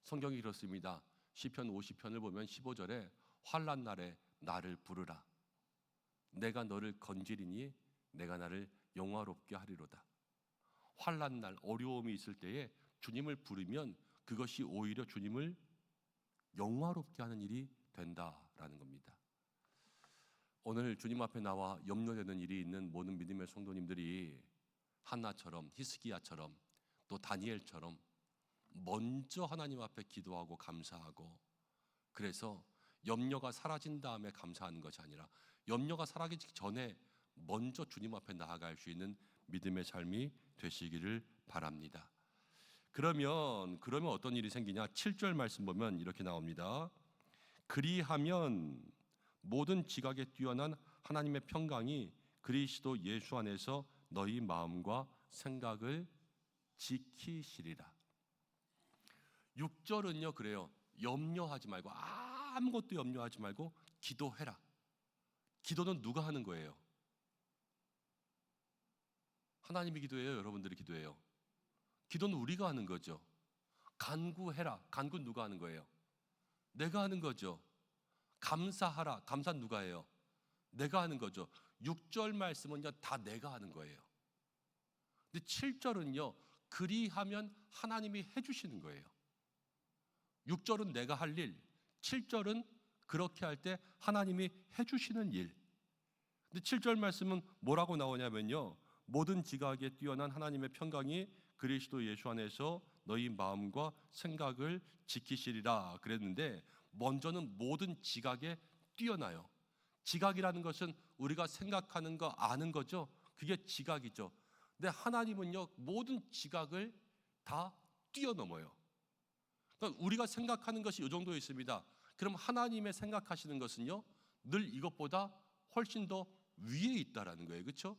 성경이 이렇습니다. 시편 50편을 보면 15절에 환난 날에 나를 부르라. 내가 너를 건지리니 내가 나를 영화롭게 하리로다. 환난 날, 어려움이 있을 때에 주님을 부르면 그것이 오히려 주님을 영화롭게 하는 일이 된다라는 겁니다. 오늘 주님 앞에 나와 염려되는 일이 있는 모든 믿음의 성도님들이 한나처럼, 히스기야처럼, 또 다니엘처럼 먼저 하나님 앞에 기도하고 감사하고, 그래서 염려가 사라진 다음에 감사하는 것이 아니라 염려가 사라지기 전에 먼저 주님 앞에 나아갈 수 있는 믿음의 삶이 되시기를 바랍니다. 그러면 어떤 일이 생기냐? 7절 말씀 보면 이렇게 나옵니다. 그리하면 모든 지각에 뛰어난 하나님의 평강이 그리스도 예수 안에서 너희 마음과 생각을 지키시리라. 6절은요 그래요. 염려하지 말고, 아무것도 염려하지 말고 기도해라. 기도는 누가 하는 거예요? 하나님이 기도해요? 여러분들이 기도해요? 기도는 우리가 하는 거죠. 간구해라. 간구는 누가 하는 거예요? 내가 하는 거죠. 감사하라. 감사는 누가 해요? 내가 하는 거죠. 6절 말씀은요 다 내가 하는 거예요. 근데 7절은요 그리하면 하나님이 해주시는 거예요. 6절은 내가 할 일, 7절은 그렇게 할 때 하나님이 해주시는 일. 근데 7절 말씀은 뭐라고 나오냐면요, 모든 지각에 뛰어난 하나님의 평강이 그리스도 예수 안에서 너희 마음과 생각을 지키시리라 그랬는데, 먼저는 모든 지각에 뛰어나요. 지각이라는 것은 우리가 생각하는 거, 아는 거죠. 그게 지각이죠. 근데 하나님은요 모든 지각을 다 뛰어넘어요. 그러니까 우리가 생각하는 것이 이 정도에 있습니다. 그럼 하나님의 생각하시는 것은요 늘 이것보다 훨씬 더 위에 있다라는 거예요. 그렇죠?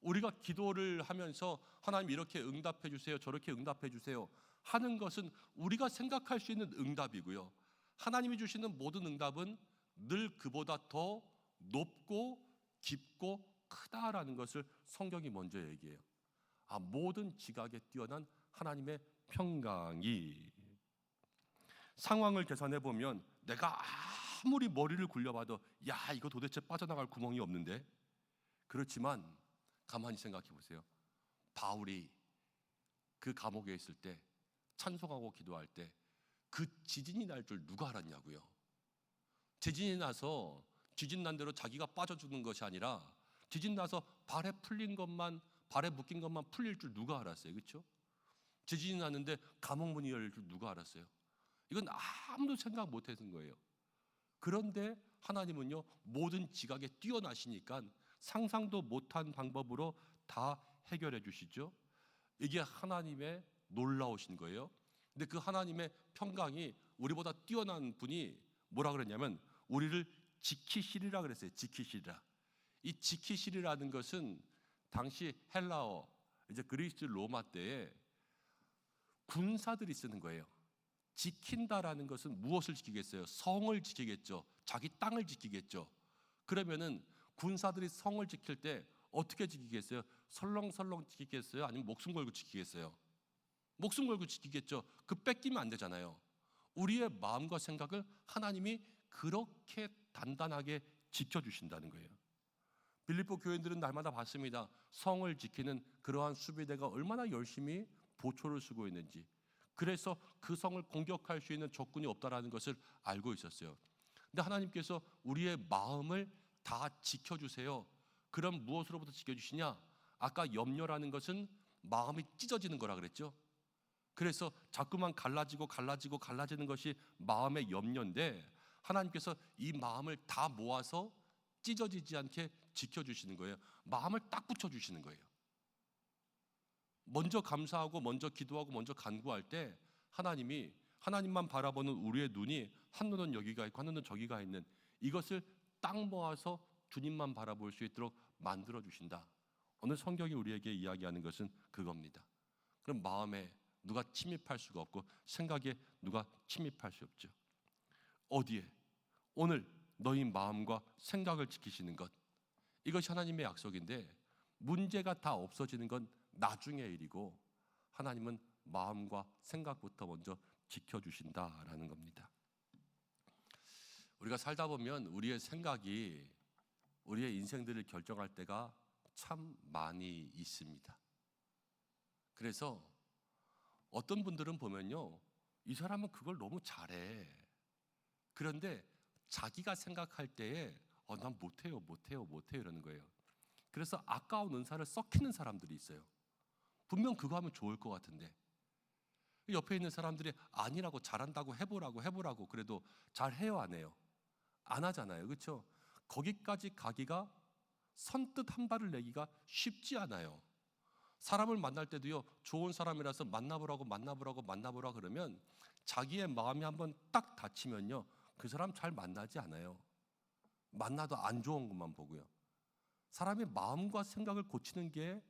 우리가 기도를 하면서 하나님 이렇게 응답해 주세요, 저렇게 응답해 주세요 하는 것은 우리가 생각할 수 있는 응답이고요, 하나님이 주시는 모든 응답은 늘 그보다 더 높고 깊고 크다라는 것을 성경이 먼저 얘기해요. 모든 지각에 뛰어난 하나님의 평강이. 상황을 계산해 보면 내가 아무리 머리를 굴려봐도 이거 도대체 빠져나갈 구멍이 없는데, 그렇지만 가만히 생각해 보세요. 바울이 그 감옥에 있을 때, 찬송하고 기도할 때 그 지진이 날 줄 누가 알았냐고요. 지진이 나서 지진 난 대로 자기가 빠져 죽는 것이 아니라 지진 나서 발에 풀린 것만, 발에 묶인 것만 풀릴 줄 누가 알았어요. 그렇죠? 지진이 났는데 감옥 문이 열릴 줄 누가 알았어요? 이건 아무도 생각 못 했던 거예요. 그런데 하나님은요 모든 지각에 뛰어나시니까 상상도 못한 방법으로 다 해결해 주시죠. 이게 하나님의 놀라우신 거예요. 근데 그 하나님의 평강이, 우리보다 뛰어난 분이 뭐라 그랬냐면 우리를 지키시리라 그랬어요. 지키시리라. 이 지키시리라는 것은 당시 헬라어, 이제 그리스 로마 때에 군사들이 쓰는 거예요. 지킨다라는 것은 무엇을 지키겠어요? 성을 지키겠죠. 자기 땅을 지키겠죠. 그러면은 군사들이 성을 지킬 때 어떻게 지키겠어요? 설렁설렁 지키겠어요? 아니면 목숨 걸고 지키겠어요? 목숨 걸고 지키겠죠. 그 뺏기면 안 되잖아요. 우리의 마음과 생각을 하나님이 그렇게 단단하게 지켜주신다는 거예요. 빌립보 교인들은 날마다 봤습니다. 성을 지키는 그러한 수비대가 얼마나 열심히 보초를 쓰고 있는지. 그래서 그 성을 공격할 수 있는 적군이 없다라는 것을 알고 있었어요. 근데 하나님께서 우리의 마음을 다 지켜주세요. 그럼 무엇으로부터 지켜주시냐? 아까 염려라는 것은 마음이 찢어지는 거라 그랬죠. 그래서 자꾸만 갈라지는 것이 마음의 염려인데, 하나님께서 이 마음을 다 모아서 찢어지지 않게 지켜주시는 거예요. 마음을 딱 붙여주시는 거예요. 먼저 감사하고 먼저 기도하고 먼저 간구할 때 하나님만 바라보는 우리의 눈이 한 눈은 여기가 있고 한 눈은 저기가 있는, 이것을 딱 모아서 주님만 바라볼 수 있도록 만들어 주신다. 오늘 성경이 우리에게 이야기하는 것은 그겁니다. 그럼 마음에 누가 침입할 수가 없고 생각에 누가 침입할 수 없죠. 어디에? 오늘 너희 마음과 생각을 지키시는 것, 이것이 하나님의 약속인데, 문제가 다 없어지는 건 나중의 일이고 하나님은 마음과 생각부터 먼저 지켜주신다라는 겁니다. 우리가 살다 보면 우리의 생각이 우리의 인생들을 결정할 때가 참 많이 있습니다. 그래서 어떤 분들은 보면요, 이 사람은 그걸 너무 잘해. 그런데 자기가 생각할 때에 난 못해요 이러는 거예요. 그래서 아까운 은사를 썩히는 사람들이 있어요. 분명 그거 하면 좋을 것 같은데 옆에 있는 사람들이 아니라고, 잘한다고, 해보라고 그래도 잘해요 안 해요? 안 하잖아요. 그렇죠? 거기까지 가기가, 선뜻 한 발을 내기가 쉽지 않아요. 사람을 만날 때도요, 좋은 사람이라서 만나보라고 그러면 자기의 마음이 한번 딱 닫히면요, 그 사람 잘 만나지 않아요. 만나도 안 좋은 것만 보고요. 사람의 마음과 생각을 고치는 게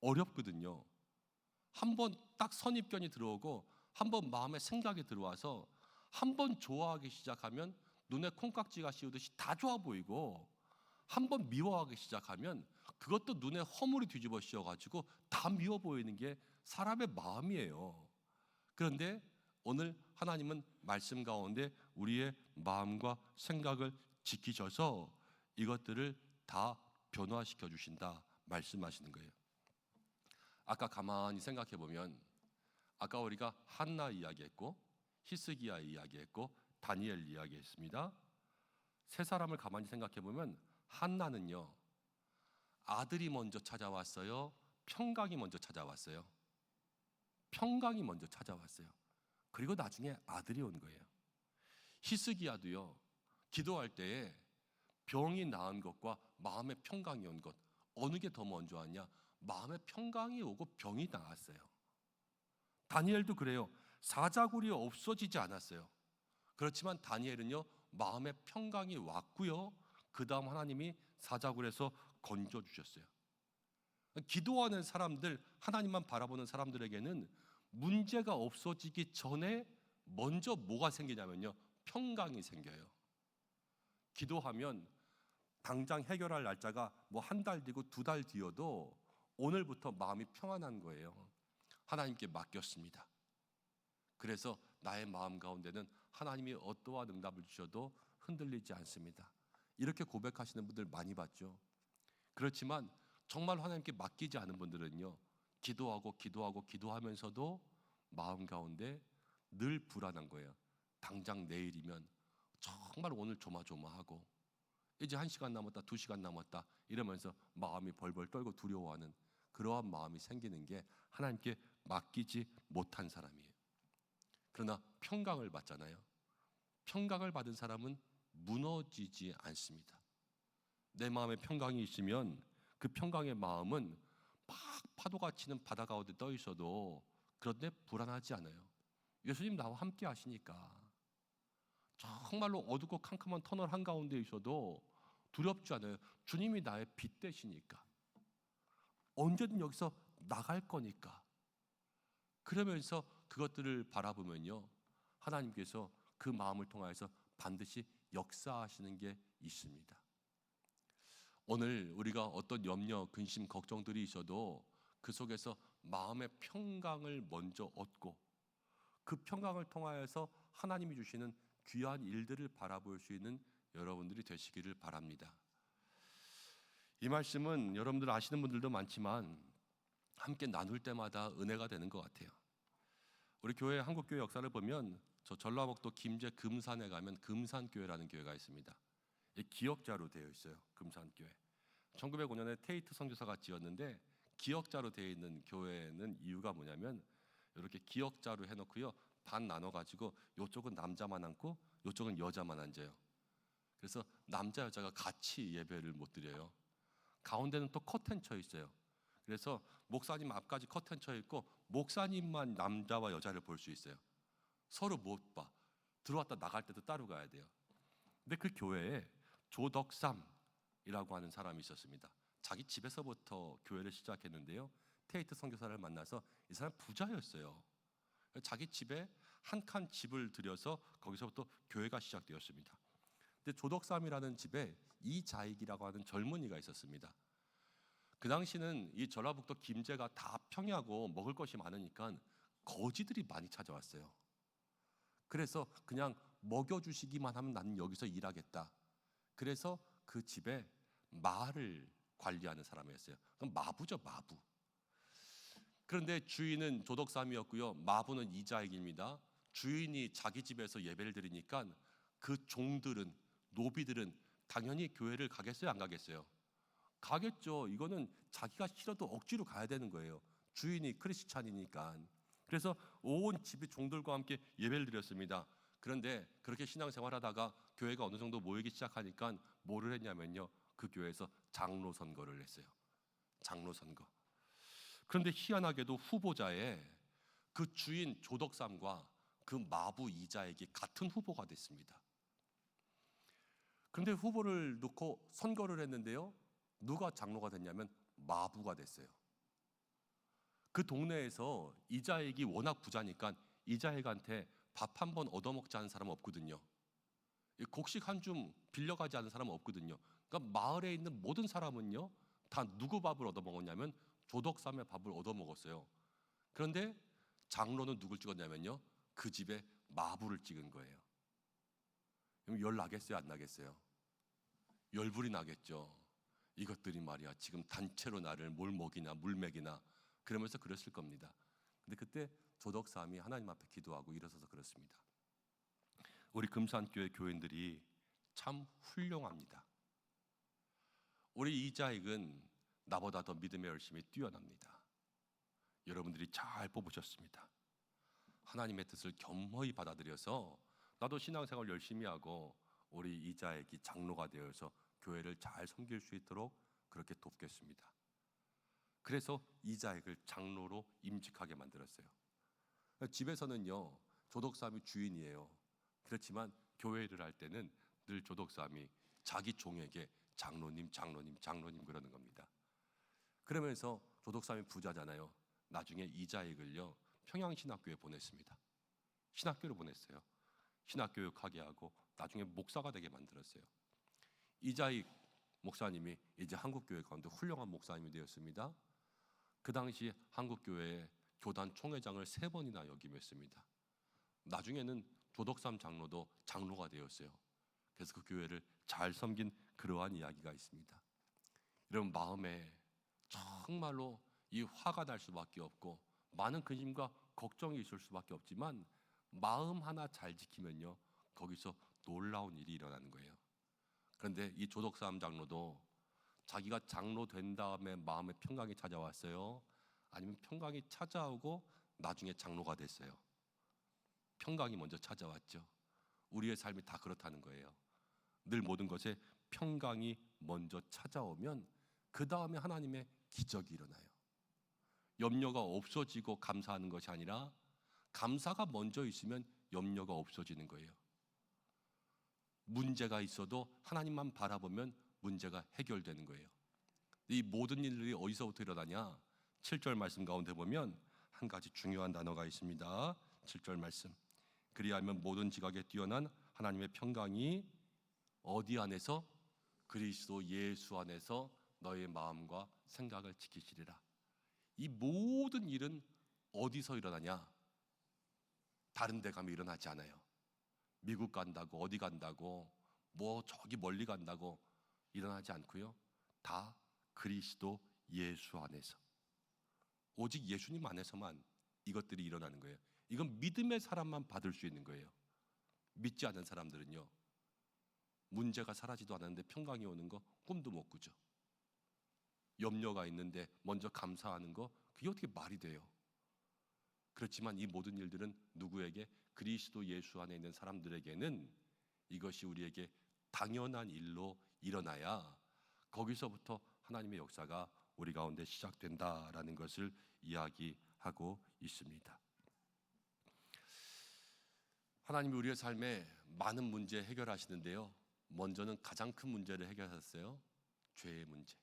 어렵거든요. 한번 딱 선입견이 들어오고 한번 마음에 생각이 들어와서 한번 좋아하기 시작하면 눈에 콩깍지가 씌우듯이 다 좋아 보이고, 한번 미워하기 시작하면 그것도 눈에 허물이 뒤집어 씌워가지고 다 미워 보이는 게 사람의 마음이에요. 그런데 오늘 하나님은 말씀 가운데 우리의 마음과 생각을 지키셔서 이것들을 다 변화시켜 주신다 말씀하시는 거예요. 아까 가만히 생각해 보면, 아까 우리가 한나 이야기했고 히스기야 이야기했고 다니엘 이야기했습니다. 세 사람을 가만히 생각해 보면 한나는요, 아들이 먼저 찾아왔어요? 평강이 먼저 찾아왔어요? 평강이 먼저 찾아왔어요. 그리고 나중에 아들이 온 거예요. 히스기야도요, 기도할 때에 병이 나은 것과 마음의 평강이 온 것, 어느 게 더 먼저 왔냐? 마음의 평강이 오고 병이 나았어요. 다니엘도 그래요. 사자굴이 없어지지 않았어요. 그렇지만 다니엘은요, 마음의 평강이 왔고요, 그 다음 하나님이 사자굴에서 건져주셨어요. 기도하는 사람들, 하나님만 바라보는 사람들에게는 문제가 없어지기 전에 먼저 뭐가 생기냐면요, 평강이 생겨요. 기도하면 당장 해결할 날짜가 뭐 한 달 뒤고 두 달 뒤여도 오늘부터 마음이 평안한 거예요. 하나님께 맡겼습니다. 그래서 나의 마음 가운데는 하나님이 어떠한 응답을 주셔도 흔들리지 않습니다. 이렇게 고백하시는 분들 많이 봤죠. 그렇지만 정말 하나님께 맡기지 않은 분들은요, 기도하면서도 마음 가운데 늘 불안한 거예요. 당장 내일이면, 정말 오늘 조마조마하고 이제 1시간 남았다, 2시간 남았다 이러면서 마음이 벌벌 떨고 두려워하는 그러한 마음이 생기는 게 하나님께 맡기지 못한 사람이에요. 그러나 평강을 받잖아요. 평강을 받은 사람은 무너지지 않습니다. 내 마음에 평강이 있으면 그 평강의 마음은 막 파도가 치는 바다 가운데 떠 있어도 그런데 불안하지 않아요. 예수님 나와 함께 하시니까. 정말로 어둡고 캄캄한 터널 한가운데 있어도 두렵지 않아요. 주님이 나의 빛 되시니까. 언제든 여기서 나갈 거니까. 그러면서 그것들을 바라보면요, 하나님께서 그 마음을 통하여서 반드시 역사하시는 게 있습니다. 오늘 우리가 어떤 염려, 근심, 걱정들이 있어도 그 속에서 마음의 평강을 먼저 얻고 그 평강을 통하여서 하나님이 주시는 귀한 일들을 바라볼 수 있는 여러분들이 되시기를 바랍니다. 이 말씀은 여러분들 아시는 분들도 많지만 함께 나눌 때마다 은혜가 되는 것 같아요. 우리 교회, 한국교회 역사를 보면 저 전라북도 김제 금산에 가면 금산교회라는 교회가 있습니다. 기역자로 되어 있어요. 금산교회. 1905년에 테이트 선교사가 지었는데 기역자로 되어 있는 교회는 이유가 뭐냐면 이렇게 기역자로 해놓고요, 반 나눠가지고 이쪽은 남자만 앉고 이쪽은 여자만 앉아요. 그래서 남자 여자가 같이 예배를 못 드려요. 가운데는 또 커튼 쳐 있어요. 그래서 목사님 앞까지 커튼 쳐 있고 목사님만 남자와 여자를 볼 수 있어요. 서로 못 봐. 들어왔다 나갈 때도 따로 가야 돼요. 근데 그 교회에 조덕삼이라고 하는 사람이 있었습니다. 자기 집에서부터 교회를 시작했는데요, 테이트 선교사를 만나서 이 사람 부자였어요. 자기 집에 한 칸 집을 들여서 거기서부터 교회가 시작되었습니다. 근데 조덕삼이라는 집에 이자익이라고 하는 젊은이가 있었습니다. 그 당시는 이 전라북도 김제가 다 평야고 먹을 것이 많으니까 거지들이 많이 찾아왔어요. 그래서 그냥 먹여주시기만 하면 나는 여기서 일하겠다. 그래서 그 집에 말을 관리하는 사람이었어요. 그럼 마부죠, 마부. 그런데 주인은 조덕삼이었고요, 마부는 이자익입니다. 주인이 자기 집에서 예배를 드리니까 그 종들은, 노비들은 당연히 교회를 가겠어요, 안 가겠어요? 가겠죠. 이거는 자기가 싫어도 억지로 가야 되는 거예요. 주인이 크리스찬이니까. 그래서 온 집이 종들과 함께 예배를 드렸습니다. 그런데 그렇게 신앙생활하다가 교회가 어느 정도 모이기 시작하니까 뭐를 했냐면요, 그 교회에서 장로 선거를 했어요. 장로 선거. 그런데 희한하게도 후보자에 그 주인 조덕삼과 그 마부 이자에게 같은 후보가 됐습니다. 그런데 후보를 놓고 선거를 했는데요, 누가 장로가 됐냐면 마부가 됐어요. 그 동네에서 이자액이 워낙 부자니까 이자액한테 밥 한 번 얻어먹지 않은 사람은 없거든요. 곡식 한 줌 빌려가지 않은 사람은 없거든요. 그러니까 마을에 있는 모든 사람은요, 다 누구 밥을 얻어먹었냐면 조덕삼의 밥을 얻어먹었어요. 그런데 장로는 누굴 찍었냐면요, 그 집에 마부를 찍은 거예요. 그럼 열 나겠어요, 안 나겠어요? 열불이 나겠죠. 이것들이 말이야, 지금 단체로 나를 뭘 먹이나 물 먹이나, 그러면서 그랬을 겁니다. 근데 그때 조덕삼이 하나님 앞에 기도하고 일어서서 그렇습니다. 우리 금산교회 교인들이 참 훌륭합니다. 우리 이자익은 나보다 더 믿음에 열심히 뛰어납니다. 여러분들이 잘 뽑으셨습니다. 하나님의 뜻을 겸허히 받아들여서 나도 신앙생활 열심히 하고 우리 이자익이 장로가 되어서 교회를 잘 섬길 수 있도록 그렇게 돕겠습니다. 그래서 이자익을 장로로 임직하게 만들었어요. 집에서는요, 조덕삼이 주인이에요. 그렇지만 교회 일을 할 때는 늘 조덕삼이 자기 종에게 장로님, 장로님, 장로님 그러는 겁니다. 그러면서 조덕삼이 부자잖아요. 나중에 이자익을요, 평양신학교에 보냈습니다. 신학교로 보냈어요. 신학교육하게 하고 나중에 목사가 되게 만들었어요. 이자익 목사님이 이제 한국교회 가운데 훌륭한 목사님이 되었습니다. 그 당시 한국교회의 교단 총회장을 3번이나 역임했습니다. 나중에는 조덕삼 장로도 장로가 되었어요. 그래서 그 교회를 잘 섬긴 그러한 이야기가 있습니다. 여러분, 마음에 정말로 이 화가 날 수밖에 없고 많은 근심과 걱정이 있을 수밖에 없지만 마음 하나 잘 지키면요, 거기서 놀라운 일이 일어나는 거예요. 그런데 이 조덕삼 장로도 자기가 장로 된 다음에 마음에 평강이 찾아왔어요? 아니면 평강이 찾아오고 나중에 장로가 됐어요? 평강이 먼저 찾아왔죠. 우리의 삶이 다 그렇다는 거예요. 늘 모든 것에 평강이 먼저 찾아오면 그 다음에 하나님의 기적이 일어나요. 염려가 없어지고 감사하는 것이 아니라 감사가 먼저 있으면 염려가 없어지는 거예요. 문제가 있어도 하나님만 바라보면 문제가 해결되는 거예요. 이 모든 일들이 어디서부터 일어나냐? 7절 말씀 가운데 보면 한 가지 중요한 단어가 있습니다. 7절 말씀. 그리하면 모든 지각에 뛰어난 하나님의 평강이 어디 안에서? 그리스도 예수 안에서 너의 마음과 생각을 지키시리라. 이 모든 일은 어디서 일어나냐? 다른 데 가면 일어나지 않아요. 미국 간다고, 어디 간다고, 뭐 저기 멀리 간다고 일어나지 않고요, 다 그리스도 예수 안에서, 오직 예수님 안에서만 이것들이 일어나는 거예요. 이건 믿음의 사람만 받을 수 있는 거예요. 믿지 않는 사람들은요, 문제가 사라지도 않았는데 평강이 오는 거 꿈도 못 꾸죠. 염려가 있는데 먼저 감사하는 거, 그게 어떻게 말이 돼요? 그렇지만 이 모든 일들은 누구에게? 그리스도 예수 안에 있는 사람들에게는 이것이 우리에게 당연한 일로 일어나야 거기서부터 하나님의 역사가 우리 가운데 시작된다라는 것을 이야기하고 있습니다. 하나님이 우리의 삶에 많은 문제 해결하시는데요, 먼저는 가장 큰 문제를 해결하셨어요. 죄의 문제.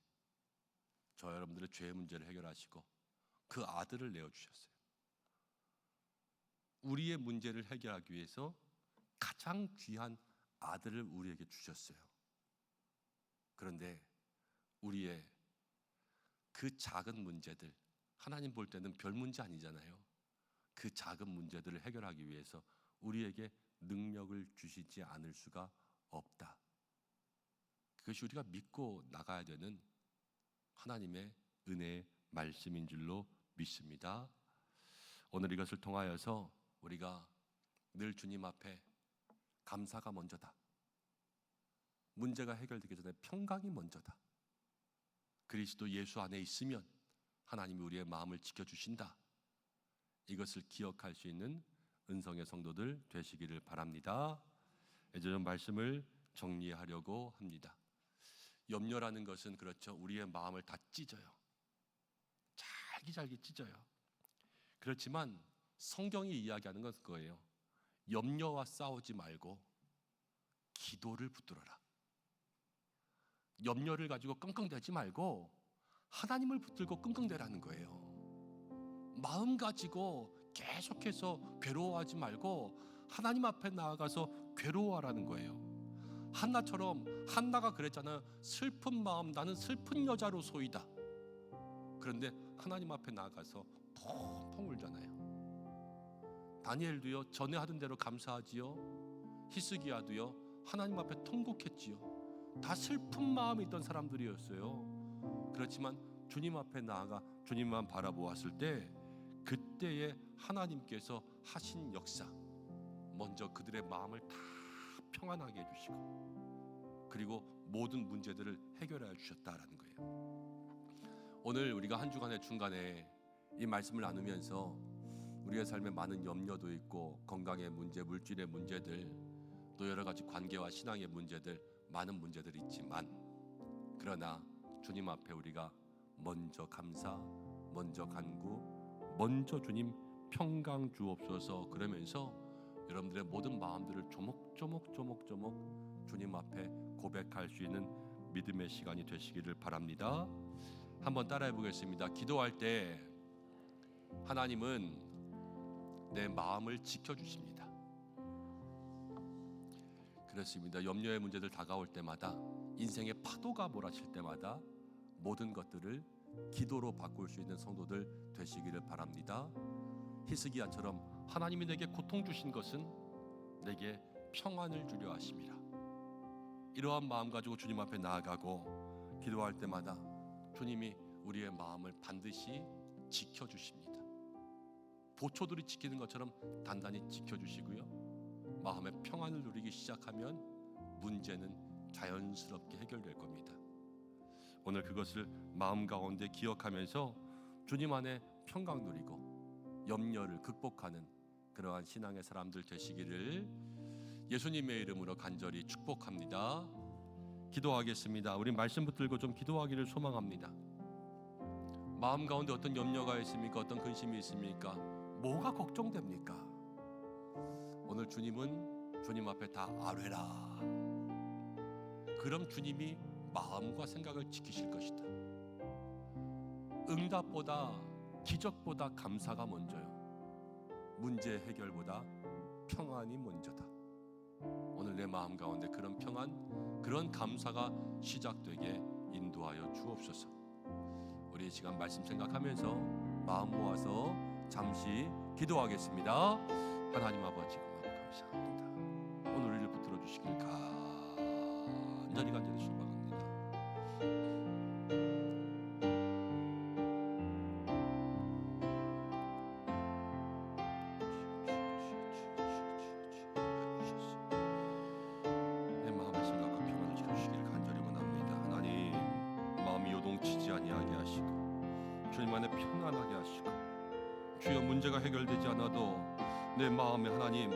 저 여러분들의 죄의 문제를 해결하시고 그 아들을 내어주셨어요. 우리의 문제를 해결하기 위해서 가장 귀한 아들을 우리에게 주셨어요. 그런데 우리의 그 작은 문제들, 하나님 볼 때는 별 문제 아니잖아요. 그 작은 문제들을 해결하기 위해서 우리에게 능력을 주시지 않을 수가 없다. 그것이 우리가 믿고 나가야 되는 하나님의 은혜의 말씀인 줄로 믿습니다. 오늘 이것을 통하여서 우리가 늘 주님 앞에 감사가 먼저다. 문제가 해결되기 전에 평강이 먼저다. 그리스도 예수 안에 있으면 하나님이 우리의 마음을 지켜주신다. 이것을 기억할 수 있는 은성의 성도들 되시기를 바랍니다. 이제 좀 말씀을 정리하려고 합니다. 염려라는 것은 그렇죠. 우리의 마음을 다 찢어요. 잘기 찢어요. 그렇지만 성경이 이야기하는 건 그거예요. 염려와 싸우지 말고 기도를 붙들어라. 염려를 가지고 끙끙대지 말고 하나님을 붙들고 끙끙대라는 거예요. 마음 가지고 계속해서 괴로워하지 말고 하나님 앞에 나아가서 괴로워하라는 거예요. 한나가 그랬잖아요. 슬픈 마음, 나는 슬픈 여자로 소이다. 그런데 하나님 앞에 나아가서 펑펑 울잖아요. 다니엘도요, 전에 하던 대로 감사하지요. 히스기야도요, 하나님 앞에 통곡했지요. 다 슬픈 마음이 있던 사람들이었어요. 그렇지만 주님 앞에 나아가 주님만 바라보았을 때 그때에 하나님께서 하신 역사, 먼저 그들의 마음을 다 평안하게 해주시고 그리고 모든 문제들을 해결해 주셨다라는 거예요. 오늘 우리가 한 주간의 중간에 이 말씀을 나누면서 우리의 삶에 많은 염려도 있고 건강의 문제, 물질의 문제들, 또 여러 가지 관계와 신앙의 문제들, 많은 문제들이 있지만 그러나 주님 앞에 우리가 먼저 감사, 먼저 간구, 먼저 주님 평강 주옵소서 그러면서 여러분들의 모든 마음들을 조목조목 주님 앞에 고백할 수 있는 믿음의 시간이 되시기를 바랍니다. 한번 따라해 보겠습니다. 기도할 때 하나님은 내 마음을 지켜주십니다. 그렇습니다. 염려의 문제들 다가올 때마다, 인생의 파도가 몰아칠 때마다 모든 것들을 기도로 바꿀 수 있는 성도들 되시기를 바랍니다. 히스기야처럼 하나님이 내게 고통 주신 것은 내게 평안을 주려 하심이라. 이러한 마음 가지고 주님 앞에 나아가고 기도할 때마다 주님이 우리의 마음을 반드시 지켜주십니다. 보초들이 지키는 것처럼 단단히 지켜주시고요, 마음의 평안을 누리기 시작하면 문제는 자연스럽게 해결될 겁니다. 오늘 그것을 마음 가운데 기억하면서 주님 안에 평강 누리고 염려를 극복하는 그러한 신앙의 사람들 되시기를 예수님의 이름으로 간절히 축복합니다. 기도하겠습니다. 우리 말씀 붙들고 좀 기도하기를 소망합니다. 마음 가운데 어떤 염려가 있습니까? 어떤 근심이 있습니까? 뭐가 걱정됩니까? 오늘 주님은 주님 앞에 다 아뢰라. 그럼 주님이 마음과 생각을 지키실 것이다. 응답보다, 기적보다 감사가 먼저요. 문제 해결보다 평안이 먼저다. 오늘 내 마음 가운데 그런 평안, 그런 감사가 시작되게 인도하여 주옵소서. 우리 이 시간 말씀 생각하면서 마음 모아서 잠시 기도하겠습니다. 하나님 아버지 고맙고 감사합니다. 오늘 우리를 붙들어 주시길 간절히 소망합니다. 내 마음의 생각과 평안을 지켜주시길 간절히 원합니다. 하나님, 마음이 요동치지 아니하게 하시고 주님 안에 평안하게 하시고, 주여 문제가 해결되지 않아도 내 마음에 하나님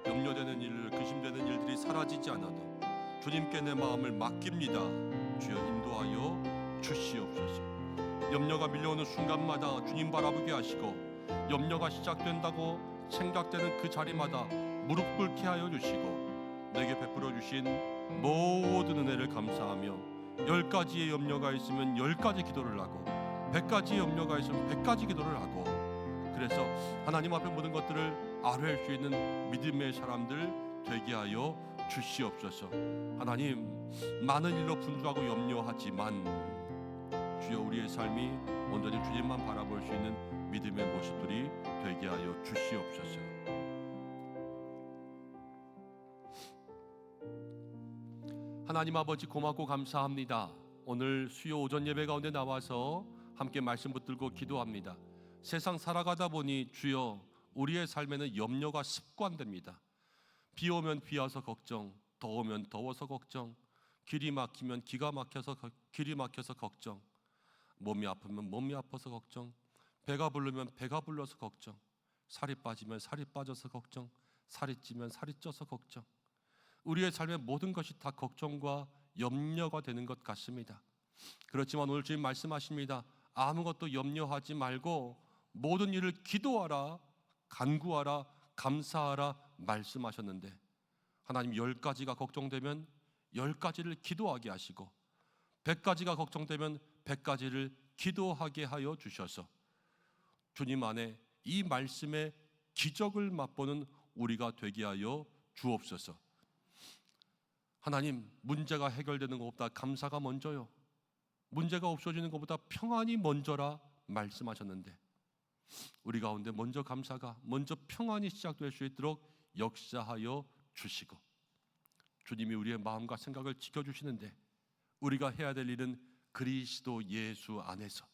염려되는 일, 근심되는 일들이 사라지지 않아도 주님께 내 마음을 맡깁니다. 주여 인도하여 주시옵소서. 염려가 밀려오는 순간마다 주님 바라보게 하시고, 염려가 시작된다고 생각되는 그 자리마다 무릎 꿇게 하여 주시고, 내게 베풀어 주신 모든 은혜를 감사하며 10가지의 염려가 있으면 10가지 기도를 하고 100가지의 염려가 있으면 100가지 기도를 하고, 그래서 하나님 앞에 모든 것들을 아뢰할 수 있는 믿음의 사람들 되게 하여 주시옵소서. 하나님, 많은 일로 분주하고 염려하지만 주여 우리의 삶이 온전히 주님만 바라볼 수 있는 믿음의 모습들이 되게 하여 주시옵소서. 하나님 아버지 고맙고 감사합니다. 오늘 수요 오전 예배 가운데 나와서 함께 말씀 붙들고 기도합니다. 세상 살아가다 보니 주여 우리의 삶에는 염려가 습관됩니다. 비 오면 비 와서 걱정, 더우면 더워서 걱정, 길이 막히면 길이 막혀서 걱정, 몸이 아프면 몸이 아파서 걱정, 배가 부르면 배가 불러서 걱정, 살이 빠지면 살이 빠져서 걱정, 살이 찌면 살이 쪄서 걱정. 우리의 삶의 모든 것이 다 걱정과 염려가 되는 것 같습니다. 그렇지만 오늘 주님 말씀하십니다. 아무것도 염려하지 말고 모든 일을 기도하라, 간구하라, 감사하라 말씀하셨는데, 하나님 10가지가 걱정되면 10가지를 기도하게 하시고 100가지가 걱정되면 100가지를 기도하게 하여 주셔서 주님 안에 이 말씀의 기적을 맛보는 우리가 되게 하여 주옵소서. 하나님, 문제가 해결되는 것보다 감사가 먼저요, 문제가 없어지는 것보다 평안이 먼저라 말씀하셨는데, 우리 가운데 먼저 감사가, 먼저 평안이 시작될 수 있도록 역사하여 주시고, 주님이 우리의 마음과 생각을 지켜주시는데 우리가 해야 될 일은 그리스도 예수 안에서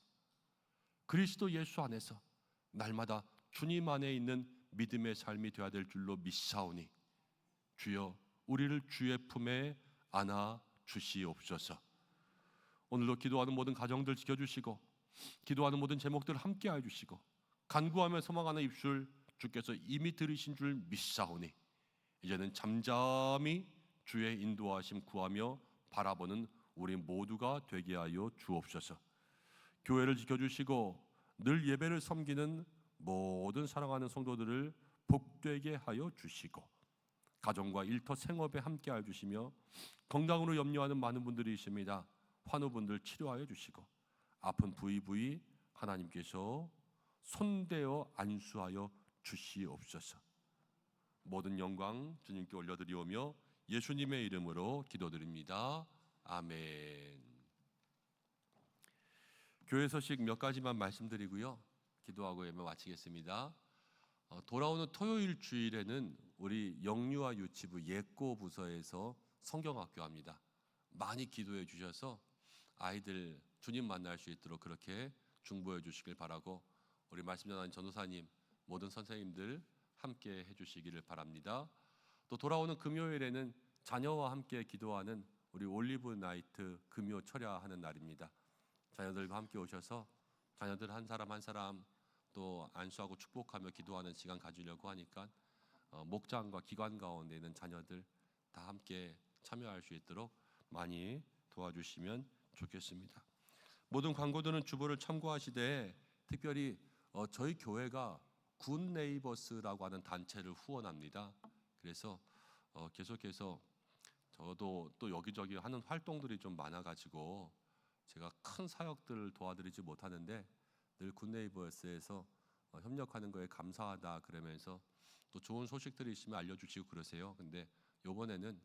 날마다 주님 안에 있는 믿음의 삶이 되어야 될 줄로 믿사오니 주여 우리를 주의 품에 안아 주시옵소서. 오늘도 기도하는 모든 가정들 지켜주시고, 기도하는 모든 제목들 함께하여 주시고, 간구하며 소망하는 입술 주께서 이미 들으신 줄 믿사오니 이제는 잠잠히 주의 인도하심 구하며 바라보는 우리 모두가 되게 하여 주옵소서. 교회를 지켜주시고 늘 예배를 섬기는 모든 사랑하는 성도들을 복되게 하여 주시고, 가정과 일터 생업에 함께하여 주시며, 건강으로 염려하는 많은 분들이 있습니다. 환우분들 치료하여 주시고, 아픈 부위 하나님께서 손대어 안수하여 주시옵소서. 모든 영광 주님께 올려드리오며 예수님의 이름으로 기도드립니다. 아멘. 교회 소식 몇 가지만 말씀드리고요, 기도하고 예배 마치겠습니다. 돌아오는 토요일 주일에는 우리 영유아 유치부 예꼬 부서에서 성경학교 합니다. 많이 기도해 주셔서 아이들 주님 만날 수 있도록 그렇게 중보해 주시길 바라고, 우리 말씀 전하는 전도사님, 모든 선생님들 함께 해주시기를 바랍니다. 또 돌아오는 금요일에는 자녀와 함께 기도하는 우리 올리브 나이트 금요 철야하는 날입니다. 자녀들과 함께 오셔서 자녀들 한 사람 한 사람 또 안수하고 축복하며 기도하는 시간 가지려고 하니까 목장과 기관 가운데 있는 자녀들 다 함께 참여할 수 있도록 많이 도와주시면 좋겠습니다. 모든 광고들은 주보를 참고하시되 특별히 저희 교회가 굿 네이버스라고 하는 단체를 후원합니다. 그래서 계속해서 저도 또 여기저기 하는 활동들이 좀 많아가지고 제가 큰 사역들을 도와드리지 못하는데 늘 굿 네이버스에서 협력하는 거에 감사하다 그러면서 또 좋은 소식들이 있으면 알려주시고 그러세요. 근데 이번에는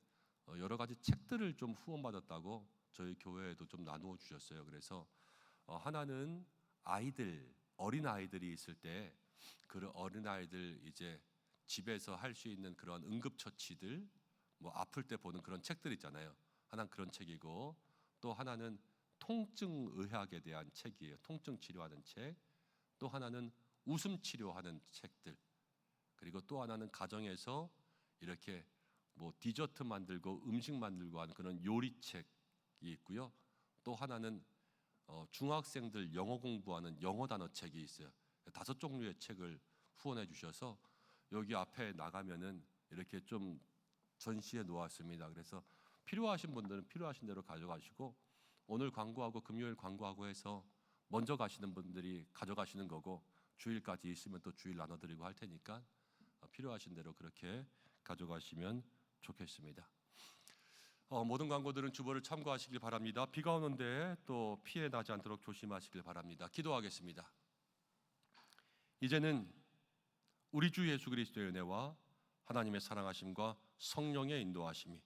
여러 가지 책들을 좀 후원받았다고 저희 교회에도 좀 나누어 주셨어요. 그래서 하나는 어린 아이들이 있을 때 그 어린 아이들 이제 집에서 할 수 있는 그런 응급처치들, 뭐 아플 때 보는 그런 책들 있잖아요. 하나는 그런 책이고, 또 하나는 통증 의학에 대한 책이에요. 통증 치료하는 책. 또 하나는 웃음 치료하는 책들. 그리고 또 하나는 가정에서 이렇게 뭐 디저트 만들고 음식 만들고 하는 그런 요리책이 있고요. 또 하나는 중학생들 영어 공부하는 영어 단어 책이 있어요. 5종류의 책을 후원해 주셔서 여기 앞에 나가면은 이렇게 좀 전시해 놓았습니다. 그래서 필요하신 분들은 필요하신 대로 가져가시고, 오늘 광고하고 금요일 광고하고 해서 먼저 가시는 분들이 가져가시는 거고, 주일까지 있으면 또 주일 나눠드리고 할 테니까 필요하신 대로 그렇게 가져가시면 좋겠습니다. 모든 광고들은 주보를 참고하시길 바랍니다. 비가 오는데 또 피해 나지 않도록 조심하시길 바랍니다. 기도하겠습니다. 이제는 우리 주 예수 그리스도의 은혜와 하나님의 사랑하심과 성령의 인도하심이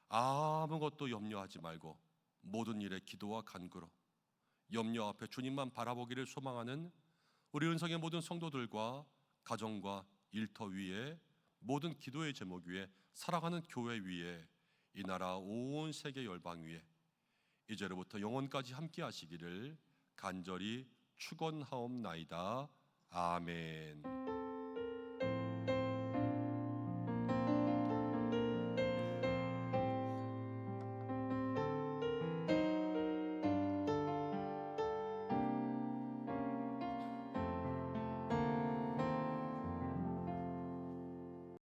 아무것도 염려하지 말고 모든 일에 기도와 간구로 염려 앞에 주님만 바라보기를 소망하는 우리 은성의 모든 성도들과 가정과 일터 위에 모든 기도의 제목 위에 사랑하는 교회 위에 이 나라 온 세계 열방 위에 이제로부터 영원까지 함께 하시기를 간절히 축원하옵나이다. 아멘.